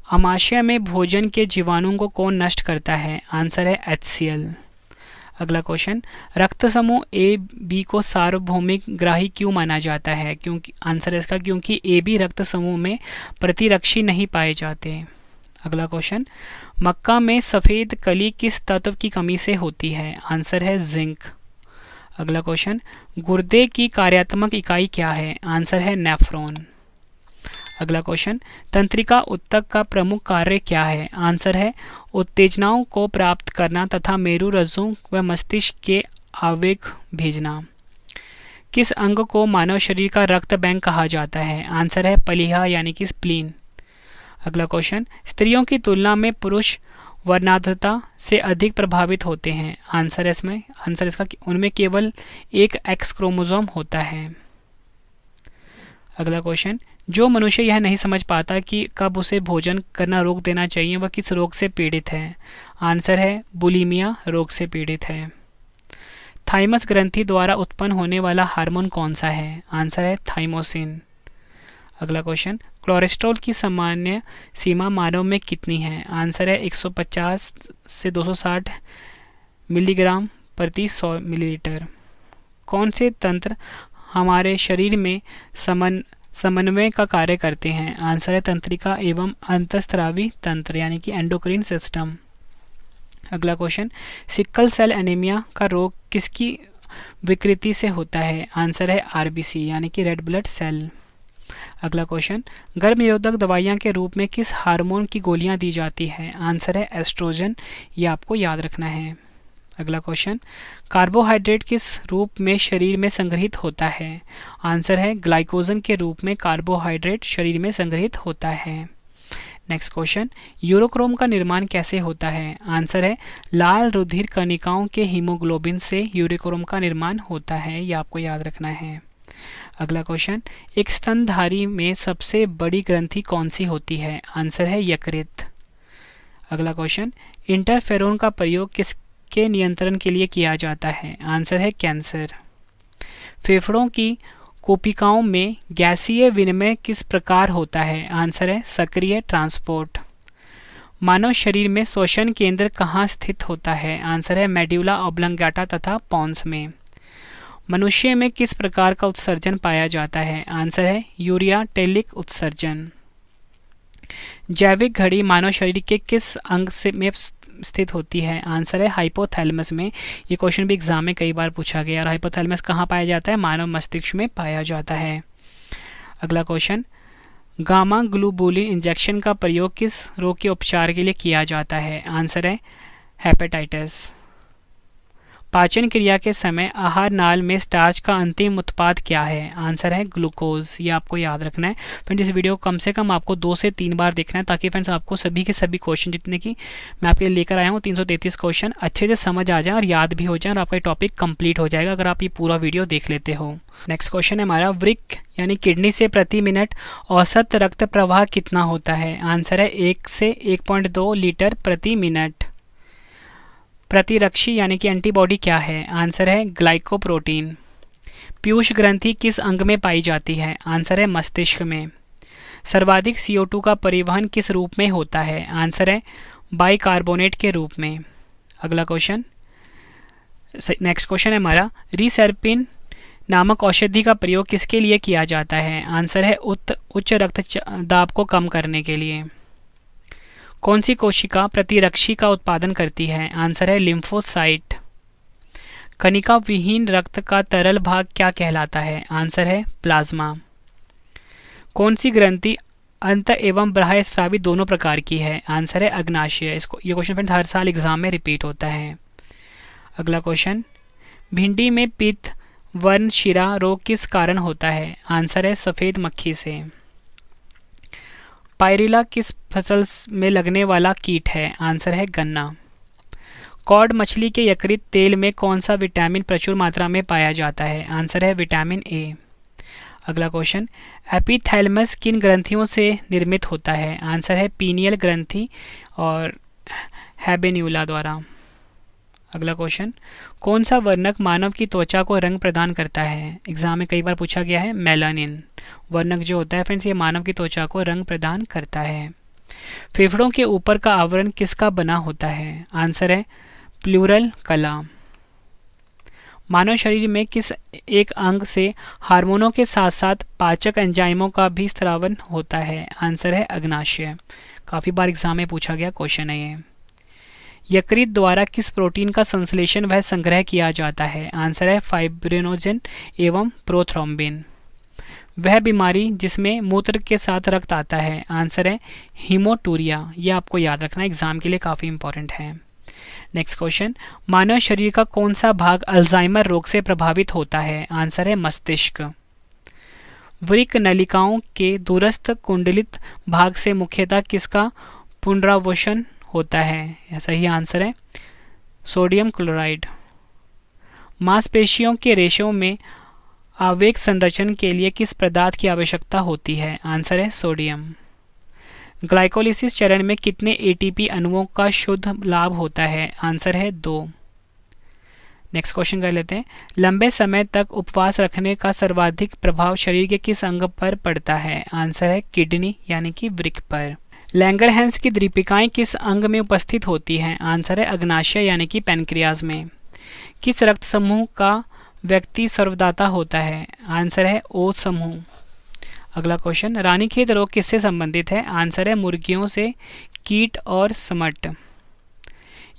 A: अमाशय में भोजन के जीवाणुओं को कौन नष्ट करता है? आंसर है HCl। अगला क्वेश्चन, रक्त समूह ए बी को सार्वभौमिक ग्राही क्यों माना जाता है? क्योंकि आंसर है इसका क्योंकि ए बी रक्त समूह में प्रतिरक्षी नहीं पाए जाते। अगला क्वेश्चन, मक्का में सफ़ेद कली किस तत्व की कमी से होती है? आंसर है जिंक। अगला क्वेश्चन, गुर्दे की कार्यात्मक इकाई क्या है? आंसर है नेफ्रॉन। अगला क्वेश्चन, तंत्रिका ऊतक का प्रमुख कार्य क्या है? आंसर है उत्तेजनाओं को प्राप्त करना तथा मेरु रज्जु व मस्तिष्क के आवेग भेजना। किस अंग को मानव शरीर का रक्त बैंक कहा जाता है? आंसर है प्लीहा, यानी कि स्प्लीन। अगला क्वेश्चन, स्त्रियों की तुलना में पुरुष वर्णांधता से अधिक प्रभावित होते हैं? आंसर इसका उनमें केवल एक एक्स क्रोमोसोम होता है। अगला क्वेश्चन, जो मनुष्य यह नहीं समझ पाता कि कब उसे भोजन करना रोक देना चाहिए, वह किस रोग से पीड़ित है? आंसर है बुलिमिया रोग से पीड़ित है। थाइमस ग्रंथि द्वारा उत्पन्न होने वाला हार्मोन कौन सा है? आंसर है थाइमोसिन। अगला क्वेश्चन, कोलेस्ट्रॉल की सामान्य सीमा मानव में कितनी है? आंसर है 150 से 260 मिलीग्राम प्रति 100 मिलीलीटर। कौन से तंत्र हमारे शरीर में समन्वय का कार्य करते हैं? आंसर है तंत्रिका एवं अंतःस्रावी तंत्र, यानी कि एंडोक्राइन सिस्टम। अगला क्वेश्चन, सिकल सेल एनीमिया का रोग किसकी विकृति से होता है? आंसर है RBC, यानी कि रेड ब्लड सेल। अगला क्वेश्चन, गर्भ निरोधक दवाइयाँ के रूप में किस हार्मोन की गोलियाँ दी जाती है? आंसर है एस्ट्रोजन, ये आपको याद रखना है। अगला क्वेश्चन, कार्बोहाइड्रेट किस रूप में शरीर में संग्रहित होता है? आंसर है ग्लाइकोजन के रूप में कार्बोहाइड्रेट शरीर में संग्रहित होता है। नेक्स्ट क्वेश्चन, यूरोक्रोम का निर्माण कैसे होता है? आंसर है लाल रुधिर कणिकाओं के हीमोग्लोबिन से यूरोक्रोम का निर्माण होता है, ये आपको याद रखना है। अगला क्वेश्चन, एक स्तनधारी में सबसे बड़ी ग्रंथि कौन सी होती है? आंसर है यकृत। अगला क्वेश्चन, इंटरफेरोन का प्रयोग किसके नियंत्रण के लिए किया जाता है? आंसर है कैंसर। फेफड़ों की कोशिकाओं में गैसीय विनिमय किस प्रकार होता है? आंसर है सक्रिय ट्रांसपोर्ट। मानव शरीर में श्वसन केंद्र कहाँ स्थित होता है? आंसर है मेड्यूला ऑब्लंगाटा तथा पॉन्स में। मनुष्य में किस प्रकार का उत्सर्जन पाया जाता है? आंसर है यूरियाटेलिक उत्सर्जन। जैविक घड़ी मानव शरीर के किस अंग में स्थित होती है? आंसर है हाइपोथैलेमस में। ये क्वेश्चन भी एग्जाम में कई बार पूछा गया। और हाइपोथैलेमस कहाँ पाया जाता है? मानव मस्तिष्क में पाया जाता है। अगला क्वेश्चन, गामा ग्लोबुलिन इंजेक्शन का प्रयोग किस रोग के उपचार के लिए किया जाता है? आंसर है हेपेटाइटिस। पाचन क्रिया के समय आहार नाल में स्टार्च का अंतिम उत्पाद क्या है? आंसर है ग्लूकोज, ये आपको याद रखना है। फ्रेंड्स, इस वीडियो को कम से कम आपको 2 से 3 बार देखना है, ताकि फ्रेंड्स आपको सभी के सभी क्वेश्चन जितने की मैं आपके लिए लेकर आया हूँ 333 क्वेश्चन अच्छे से समझ आ जाए और याद भी हो जाए, और आपका टॉपिक कंप्लीट हो जाएगा अगर आप ये पूरा वीडियो देख लेते हो। नेक्स्ट क्वेश्चन है हमारा, वृक्क यानी किडनी से प्रति मिनट औसत रक्त प्रवाह कितना होता है? आंसर है 1 से 1.2 लीटर प्रति मिनट। प्रतिरक्षी यानी कि एंटीबॉडी क्या है? आंसर है ग्लाइकोप्रोटीन। पीयूष ग्रंथि किस अंग में पाई जाती है? आंसर है मस्तिष्क में। सर्वाधिक CO2 का परिवहन किस रूप में होता है? आंसर है बाइकार्बोनेट के रूप में। अगला क्वेश्चन, नेक्स्ट क्वेश्चन है हमारा, रिसेरपिन नामक औषधि का प्रयोग किसके लिए किया जाता है? आंसर है उच्च रक्तदाब को कम करने के लिए। कौन सी कोशिका प्रतिरक्षी का उत्पादन करती है? आंसर है लिम्फोसाइट। कणिका विहीन रक्त का तरल भाग क्या कहलाता है? आंसर है प्लाज्मा। कौन सी ग्रंथि अंत एवं बाह्य स्रावी दोनों प्रकार की है? आंसर है अग्नाशय। इसको ये क्वेश्चन फ्रेंड्स हर साल एग्जाम में रिपीट होता है। अगला क्वेश्चन, भिंडी में पित्त वर्ण शिरा रोग किस कारण होता है? आंसर है सफेद मक्खी से। पायरिला किस फसल में लगने वाला कीट है? आंसर है गन्ना। कॉड मछली के यकृत तेल में कौन सा विटामिन प्रचुर मात्रा में पाया जाता है? आंसर है विटामिन ए। अगला क्वेश्चन, एपिथैलेमस किन ग्रंथियों से निर्मित होता है? आंसर है पीनियल ग्रंथि और हैबेन्यूला द्वारा। अगला क्वेश्चन, कौन सा वर्णक मानव की त्वचा को रंग प्रदान करता है? एग्जाम में कई बार पूछा गया है। मेलानिन वर्णक जो होता है फ्रेंड्स ये मानव की त्वचा को रंग प्रदान करता है। फेफड़ों के ऊपर का आवरण किसका बना होता है? आंसर है प्लूरल कला। मानव शरीर में किस एक अंग से हार्मोनों के साथ साथ पाचक एंजाइमों का भी स्रावन होता है? आंसर है अग्नाशय। काफ़ी बार एग्जाम में पूछा गया क्वेश्चन है ये। यकृत द्वारा किस प्रोटीन का संश्लेषण व संग्रह किया जाता है? आंसर है फाइब्रिनोजन एवं प्रोथ्रोम्बिन। वह बीमारी जिसमें मूत्र के साथ रक्त आता है? आंसर है हीमोटूरिया। यह आपको याद रखना एग्जाम के लिए काफ़ी इंपॉर्टेंट है। नेक्स्ट क्वेश्चन, मानव शरीर का कौन सा भाग अल्जाइमर रोग से प्रभावित होता है? आंसर है मस्तिष्क। वृक्क नलिकाओं के दूरस्थ कुंडलित भाग से मुख्यतः किसका पुनरावसन होता है? सही आंसर है सोडियम क्लोराइड। मांसपेशियों के रेशों में आवेग संरचना के लिए किस पदार्थ की आवश्यकता होती है? आंसर है सोडियम। ग्लाइकोलिसिस चरण में कितने एटीपी अणुओं का शुद्ध लाभ होता है? आंसर है 2। नेक्स्ट क्वेश्चन कर लेते हैं, लंबे समय तक उपवास रखने का सर्वाधिक प्रभाव शरीर के किस अंग पर पड़ता है? आंसर है किडनी यानी कि वृक्क पर। लैंगरहैंस की दीपिकाएं किस अंग में उपस्थित होती हैं? आंसर है अग्नाशय यानी कि पैनक्रियाज में। किस रक्त समूह का व्यक्ति सर्वदाता होता है? आंसर है ओ समूह। अगला क्वेश्चन, रानीखेत रोग किससे संबंधित है? आंसर है मुर्गियों से, कीट और समट।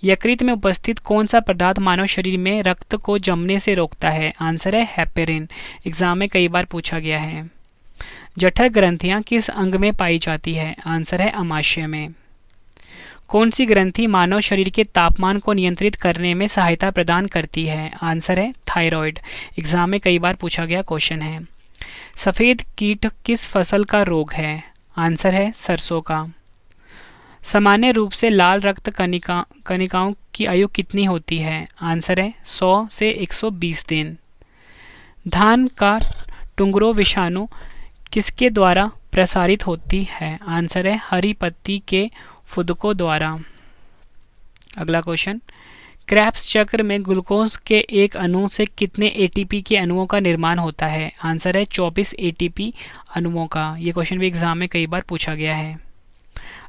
A: यकृत में उपस्थित कौन सा पदार्थ मानव शरीर में रक्त को जमने से रोकता है? आंसर है हेपेरिन। एग्जाम में कई बार पूछा गया है। जठर ग्रंथियां किस अंग में पाई जाती है? आंसर है अमाशय में। कौन सी ग्रंथि मानव शरीर के तापमान को नियंत्रित करने में सहायता प्रदान करती है? आंसर है थायराइड। एग्जाम में कई बार पूछा गया क्वेश्चन है। सफ़ेद कीट किस फसल का रोग है? आंसर है सरसों का। सामान्य रूप से लाल रक्त कणिकाओं की आयु कितनी होती है? आंसर है 100 से 120 दिन। धान का टुंगरो विषाणु किसके द्वारा प्रसारित होती है? आंसर है हरी पत्ती के फुदकों द्वारा। अगला क्वेश्चन, क्रेब्स चक्र में ग्लूकोज के एक अणु से कितने एटीपी के अणुओं का निर्माण होता है? आंसर है 24 एटीपी अणुओं का। ये क्वेश्चन भी एग्जाम में कई बार पूछा गया है।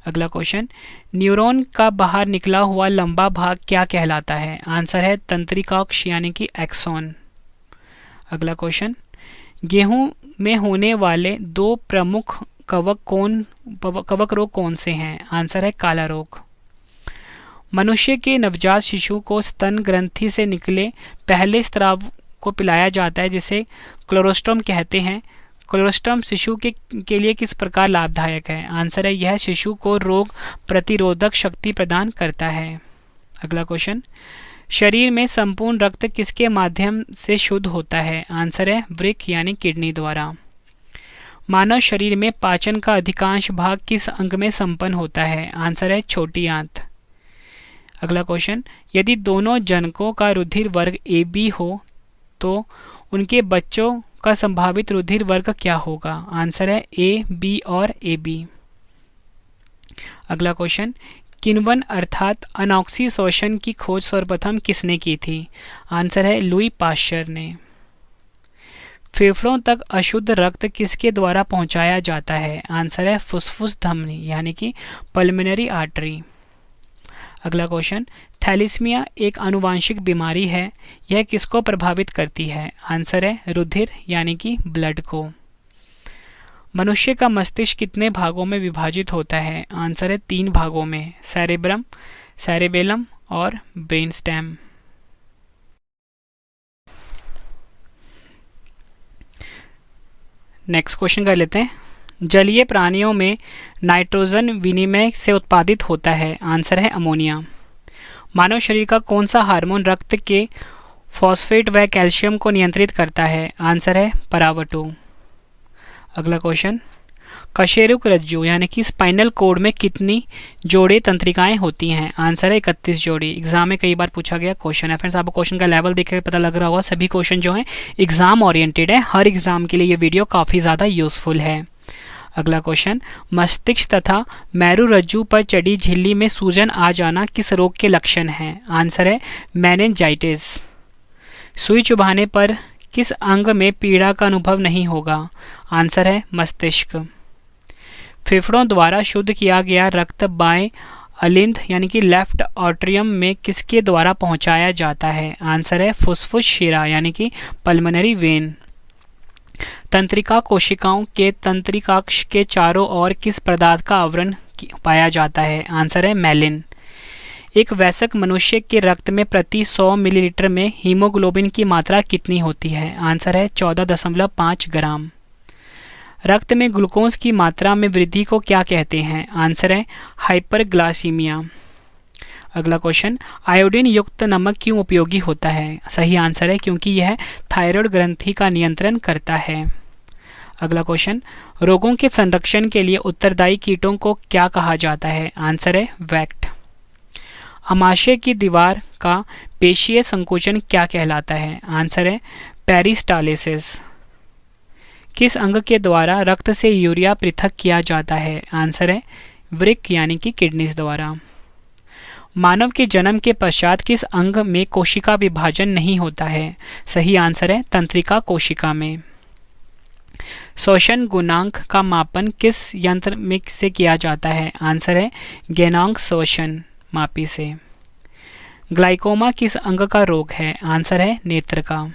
A: अगला क्वेश्चन, न्यूरॉन का बाहर निकला हुआ लंबा भाग क्या कहलाता है? आंसर है तंत्रिकाक्ष यानी कि एक्सॉन। अगला क्वेश्चन, गेहूं में होने वाले 2 प्रमुख कवक रोग कौन से हैं? आंसर है काला रोग। मनुष्य के नवजात शिशु को स्तन ग्रंथि से निकले पहले स्राव को पिलाया जाता है जिसे क्लोरोस्टम कहते हैं। क्लोरोस्टम शिशु के लिए किस प्रकार लाभदायक है? आंसर है यह शिशु को रोग प्रतिरोधक शक्ति प्रदान करता है। अगला क्वेश्चन, शरीर में संपूर्ण रक्त किसके माध्यम से शुद्ध होता है? आंसर है वृक्क यानी किडनी द्वारा। मानव शरीर में पाचन का अधिकांश भाग किस अंग में संपन्न होता है? आंसर है छोटी आंत। अगला क्वेश्चन, यदि दोनों जनकों का रुधिर वर्ग AB हो तो उनके बच्चों का संभावित रुधिर वर्ग क्या होगा? आंसर है A, B और AB। अगला क्वेश्चन, किण्वन अर्थात अनॉक्सी शोषण की खोज सर्वप्रथम किसने की थी? आंसर है लुई पाश्चर ने। फेफड़ों तक अशुद्ध रक्त किसके द्वारा पहुंचाया जाता है? आंसर है फुफ्फुस धमनी यानी कि पल्मोनरी आर्टरी। अगला क्वेश्चन, थैलेसीमिया एक आनुवांशिक बीमारी है, यह किसको प्रभावित करती है? आंसर है रुधिर यानी कि ब्लड को। मनुष्य का मस्तिष्क कितने भागों में विभाजित होता है? आंसर है 3 भागों में, सेरेब्रम, सेरेबेलम और ब्रेनस्टेम। नेक्स्ट क्वेश्चन कर लेते हैं। जलीय प्राणियों में नाइट्रोजन विनिमय से उत्पादित होता है। आंसर है अमोनिया। मानव शरीर का कौन सा हार्मोन रक्त के फॉस्फेट व कैल्शियम को नियंत्रित करता है। आंसर है परावटो। अगला क्वेश्चन, कशेरुक रज्जु यानी कि स्पाइनल कोड में कितनी जोड़े तंत्रिकाएं होती हैं। आंसर है 31 जोड़ी। एग्जाम में कई बार पूछा गया क्वेश्चन है। फ्रेंड्स आपको क्वेश्चन का लेवल देख कर पता लग रहा होगा सभी क्वेश्चन जो हैं एग्जाम ओरिएंटेड है। हर एग्जाम के लिए ये वीडियो काफ़ी ज़्यादा यूजफुल है। अगला क्वेश्चन, मस्तिष्क तथा मेरु रज्जु पर चढ़ी झिल्ली में सूजन आ जाना किस रोग के लक्षण हैं। आंसर है मेनिंजाइटिस। सुई चुभाने पर किस अंग में पीड़ा का अनुभव नहीं होगा। आंसर है मस्तिष्क। फेफड़ों द्वारा शुद्ध किया गया रक्त बाएं अलिंद यानी कि लेफ्ट आर्टरियम में किसके द्वारा पहुंचाया जाता है। आंसर है फुसफुस शिरा यानी कि पल्मोनरी वेन। तंत्रिका कोशिकाओं के तंत्रिकाक्ष के चारों ओर किस पदार्थ का आवरण पाया जाता है। आंसर है मेलिन। एक वयस्क मनुष्य के रक्त में प्रति 100 मिलीलीटर में हीमोग्लोबिन की मात्रा कितनी होती है। आंसर है 14.5 ग्राम। रक्त में ग्लूकोज की मात्रा में वृद्धि को क्या कहते हैं। आंसर है हाइपरग्लाइसीमिया। अगला क्वेश्चन, आयोडीन युक्त नमक क्यों उपयोगी होता है। सही आंसर है क्योंकि यह थायराइड ग्रंथि का नियंत्रण करता है। अगला क्वेश्चन, रोगों के संरक्षण के लिए उत्तरदायी कीटों को क्या कहा जाता है। आंसर है वैक्ट। अमाशय की दीवार का पेशीय संकोचन क्या कहलाता है। आंसर है पेरिस्टालिसिस। किस अंग के द्वारा रक्त से यूरिया पृथक किया जाता है। आंसर है वृक्क यानी कि किडनीज द्वारा। मानव के जन्म के पश्चात किस अंग में कोशिका विभाजन नहीं होता है। सही आंसर है तंत्रिका कोशिका में। शोषण गुणांक का मापन किस यंत्र में से किया जाता है। आंसर है गेनांक शोषण मापी से। ग्लाइकोमा किस अंग का रोग है। आंसर है नेत्र का।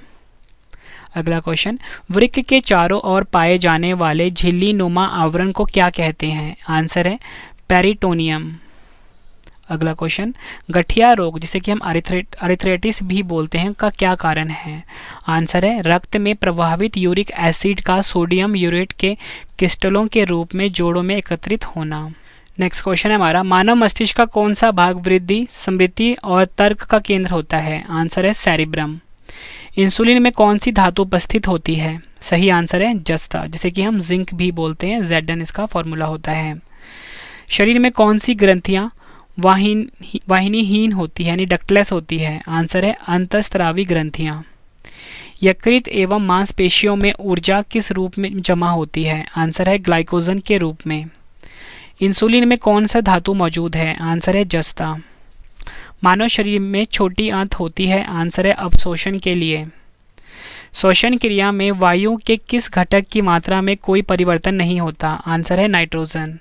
A: अगला क्वेश्चन, वृक्क के चारों ओर पाए जाने वाले झिल्ली नुमा आवरण को क्या कहते हैं। आंसर है पेरिटोनियम। अगला क्वेश्चन, गठिया रोग जिसे कि हम अरिथ्रेटिस भी बोलते हैं का क्या कारण है। आंसर है रक्त में प्रभावित यूरिक एसिड का सोडियम यूरेट के क्रिस्टलों के रूप में जोड़ों में एकत्रित होना। नेक्स्ट क्वेश्चन है हमारा, मानव मस्तिष्क का कौन सा भाग वृद्धि, स्मृति और तर्क का केंद्र होता है। आंसर है सेरिब्रम। इंसुलिन में कौन सी धातु उपस्थित होती है। सही आंसर है जस्ता जिसे कि हम जिंक भी बोलते हैं। Zn इसका फॉर्मूला होता है। शरीर में कौन सी ग्रंथियां वाहिनीहीन होती है यानी डक्टलेस होती है। आंसर है अंतःस्रावी ग्रंथियां। यकृत एवं मांसपेशियों में ऊर्जा किस रूप में जमा होती है। आंसर है ग्लाइकोजन के रूप में। इंसुलिन में कौन सा धातु मौजूद है। आंसर है जस्ता। मानव शरीर में छोटी आंत होती है। आंसर है अवशोषण के लिए। श्वसन क्रिया में वायु के किस घटक की मात्रा में कोई परिवर्तन नहीं होता। आंसर है नाइट्रोजन।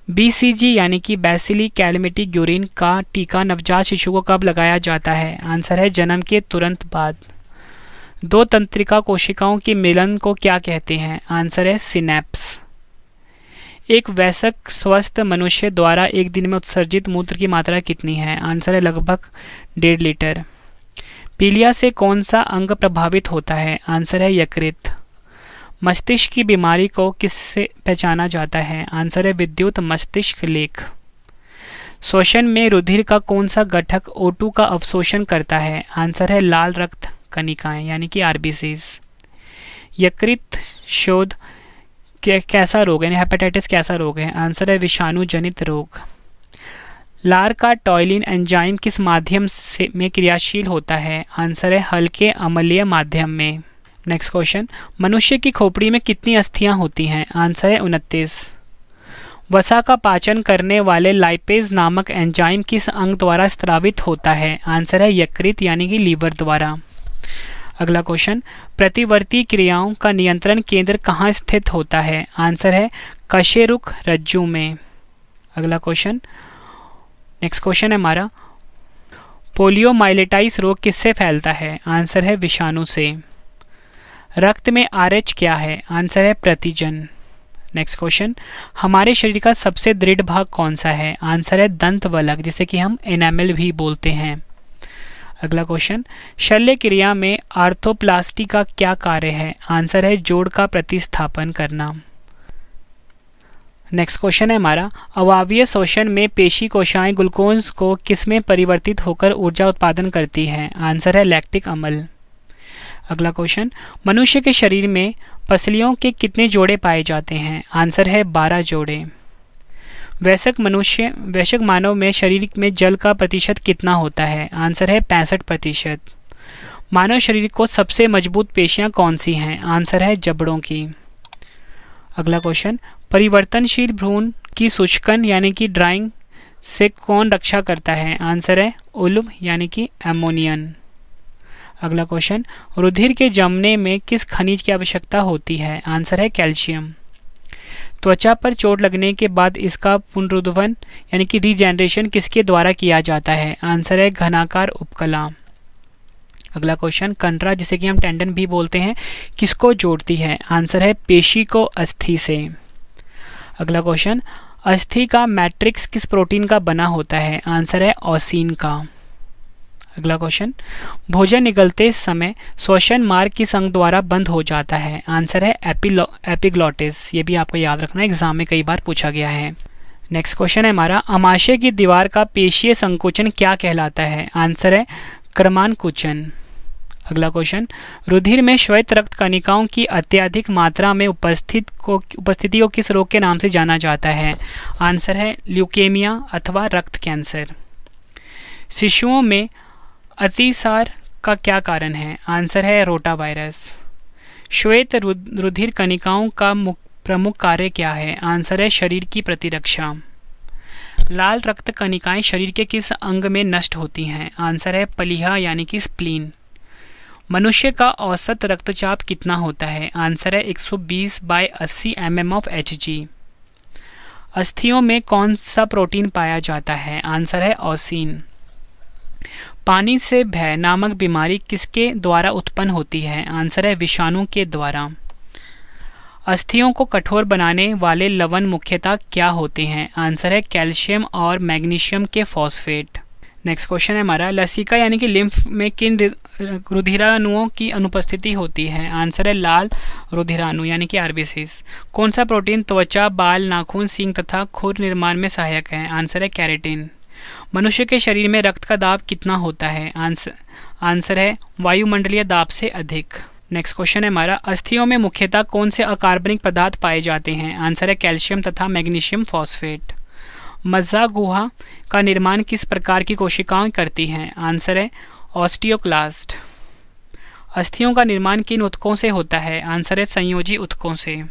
A: BCG यानी कि बैसिली कैलमिटी ग्यूरिन का टीका नवजात शिशु को कब लगाया जाता है। आंसर है जन्म के तुरंत बाद। दो तंत्रिका कोशिकाओं के मिलन को क्या कहते हैं। आंसर है सिनेप्स। एक वयस्क स्वस्थ मनुष्य द्वारा एक दिन में उत्सर्जित मूत्र की मात्रा कितनी है। आंसर है लगभग 1.5 लीटर। पीलिया से कौन सा अंग प्रभावित होता है। आंसर है यकृत। मस्तिष्क की बीमारी को किससे पहचाना जाता है। आंसर है विद्युत मस्तिष्क लेख। श्वसन में रुधिर का कौन सा घटक O2 का अवशोषण करता है। आंसर है लाल रक्त कणिकाएं यानी कि RBCs। यकृत शोध कैसा रोग है यानी हेपेटाइटिस कैसा रोग है। आंसर है विषाणु जनित रोग। लार का टॉयलिन एंजाइम किस माध्यम से में क्रियाशील होता है। आंसर है हल्के अम्लीय माध्यम में। नेक्स्ट क्वेश्चन, मनुष्य की खोपड़ी में कितनी अस्थियां होती हैं। आंसर है 29। वसा का पाचन करने वाले लाइपेज नामक एंजाइम किस अंग द्वारा स्रावित होता है। आंसर है यकृत यानी कि लीवर द्वारा। अगला क्वेश्चन, प्रतिवर्ती क्रियाओं का नियंत्रण केंद्र कहाँ स्थित होता है। आंसर है कशेरुक रज्जु में। अगला क्वेश्चन, नेक्स्ट क्वेश्चन है हमारा, पोलियोमाइलिटिस रोग किससे फैलता है। आंसर है विषाणु से। रक्त में RH क्या है। आंसर है प्रतिजन। नेक्स्ट क्वेश्चन, हमारे शरीर का सबसे दृढ़ भाग कौन सा है। आंसर है दंत वलक जिसे कि हम एनामेल भी बोलते हैं। अगला क्वेश्चन, शल्य क्रिया में आर्थोप्लास्टी का क्या कार्य है? आंसर है जोड़ का प्रतिस्थापन करना। नेक्स्ट क्वेश्चन है हमारा, अवायवीय शोषण में पेशी कोशिकाएं ग्लूकोज को किसमें परिवर्तित होकर ऊर्जा उत्पादन करती हैं? आंसर है लैक्टिक अम्ल। अगला क्वेश्चन, मनुष्य के शरीर में पसलियों के कितने जोड़े पाए जाते हैं? आंसर है 12 जोड़े। वयस्क मानव में शरीर में जल का प्रतिशत कितना होता है? आंसर है 65%। मानव शरीर को सबसे मजबूत पेशियां कौन सी हैं? आंसर है जबड़ों की। अगला क्वेश्चन, परिवर्तनशील भ्रूण की सूचकन यानी कि ड्राइंग से कौन रक्षा करता है? आंसर है उल्ब यानी कि एमोनियन। अगला क्वेश्चन, रुधिर के जमने में किस खनिज की आवश्यकता होती है? आंसर है कैल्शियम। त्वचा पर चोट लगने के बाद इसका पुनरुद्धारण यानी कि रीजेनरेशन किसके द्वारा किया जाता है? आंसर है घनाकार उपकला। अगला क्वेश्चन, कंडरा जिसे कि हम टेंडन भी बोलते हैं किसको जोड़ती है? आंसर है पेशी को अस्थि से। अगला क्वेश्चन, अस्थि का मैट्रिक्स किस प्रोटीन का बना होता है? आंसर है ओसिन का। अगला क्वेश्चन, भोजन निगलते समय श्वसन मार्ग किस अंग द्वारा बंद हो जाता है? आंसर है एपिग्लॉटिस। ये भी आपको याद रखना, एग्जाम में कई बार पूछा गया है। नेक्स्ट क्वेश्चन है हमारा, आमाशय की दीवार का पेशीय संकोचन क्या कहलाता है? आंसर है क्रमांकुचन। अगला क्वेश्चन, रुधिर में श्वेत रक्त कणिकाओं की अत्यधिक मात्रा में उपस्थिति को किस रोग के नाम से जाना जाता है? आंसर है ल्यूकेमिया अथवा रक्त कैंसर। शिशुओं में अतिसार का क्या कारण है? आंसर है रोटावायरस। श्वेत रुधिर कणिकाओं का प्रमुख कार्य क्या है? आंसर है शरीर की प्रतिरक्षा। लाल रक्त कणिकाएं शरीर के किस अंग में नष्ट होती हैं? आंसर है पलीहा यानी कि स्प्लीन। मनुष्य का औसत रक्तचाप कितना होता है? आंसर है 120/80 mm of Hg। अस्थियों में कौन सा प्रोटीन पाया जाता है? आंसर है ओसिन। पानी से भय नामक बीमारी किसके द्वारा उत्पन्न होती है? आंसर है विषाणु के द्वारा। अस्थियों को कठोर बनाने वाले लवण मुख्यतः क्या होते हैं? आंसर है कैल्शियम और मैग्नीशियम के फॉस्फेट। नेक्स्ट क्वेश्चन है हमारा, लसिका यानी कि लिम्फ में किन रुधिराणुओं की अनुपस्थिति होती है? आंसर है लाल रुधिराणु यानी कि आरबीसीज। कौन सा प्रोटीन त्वचा, बाल, नाखून, सींग तथा खुर निर्माण में सहायक है? आंसर है कैरेटिन। मनुष्य के शरीर में रक्त का दाब कितना होता है? आंसर है वायुमंडलीय दाब से अधिक। नेक्स्ट क्वेश्चन है हमारा, अस्थियों में मुख्यतः कौन से अकार्बनिक पदार्थ पाए जाते हैं? आंसर है कैल्शियम तथा मैग्नीशियम फॉस्फेट। मज्जा गुहा का निर्माण किस प्रकार की कोशिकाएं करती हैं? आंसर है ऑस्टियोक्लास्ट। अस्थियों का निर्माण किन ऊतकों से होता है? आंसर है संयोजी ऊतकों से।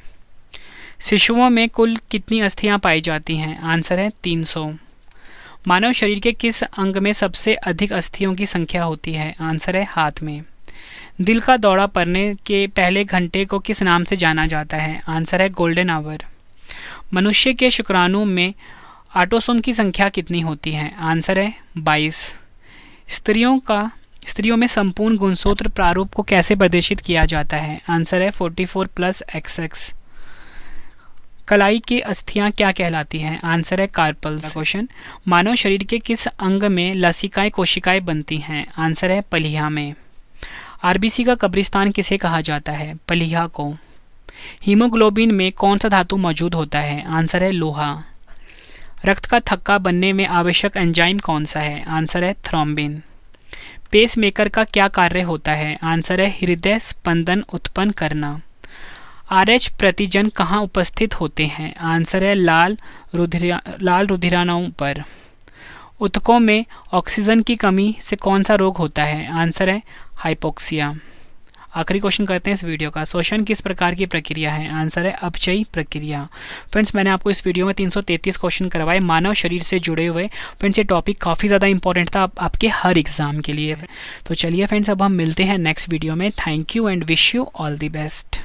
A: शिशुओं में कुल कितनी अस्थियां पाई जाती हैं? आंसर है 300। मानव शरीर के किस अंग में सबसे अधिक अस्थियों की संख्या होती है? आंसर है हाथ में। दिल का दौरा पड़ने के पहले घंटे को किस नाम से जाना जाता है? आंसर है गोल्डन आवर। मनुष्य के शुक्राणु में ऑटोसोम की संख्या कितनी होती है? आंसर है 22। स्त्रियों में संपूर्ण गुणसूत्र प्रारूप को कैसे प्रदर्शित किया जाता है? आंसर है 44+XX। कलाई की अस्थियां क्या कहलाती हैं? आंसर है कार्पल्स। क्वेश्चन, मानव शरीर के किस अंग में लसिकाएं कोशिकाएं बनती हैं? आंसर है पलीहा में। आरबीसी का कब्रिस्तान किसे कहा जाता है? पलीहा को। हीमोग्लोबिन में कौन सा धातु मौजूद होता है? आंसर है लोहा। रक्त का थक्का बनने में आवश्यक एंजाइम कौन सा है? आंसर है थ्रोम्बिन। पेसमेकर का क्या कार्य होता है? आंसर है हृदय स्पंदन उत्पन्न करना। RH प्रतिजन कहाँ उपस्थित होते हैं? आंसर है लाल रुधिराणुओं पर। ऊतकों में ऑक्सीजन की कमी से कौन सा रोग होता है? आंसर है हाइपोक्सिया। आखिरी क्वेश्चन करते हैं इस वीडियो का, श्वसन किस प्रकार की प्रक्रिया है? आंसर है अपचयी प्रक्रिया। फ्रेंड्स, मैंने आपको इस वीडियो में 333 क्वेश्चन करवाए मानव शरीर से जुड़े हुए। फ्रेंड्स, ये टॉपिक काफ़ी ज़्यादा इंपॉर्टेंट था आपके हर एग्जाम के लिए। तो चलिए फ्रेंड्स, अब हम मिलते हैं नेक्स्ट वीडियो में। Thank you and wish you all the best.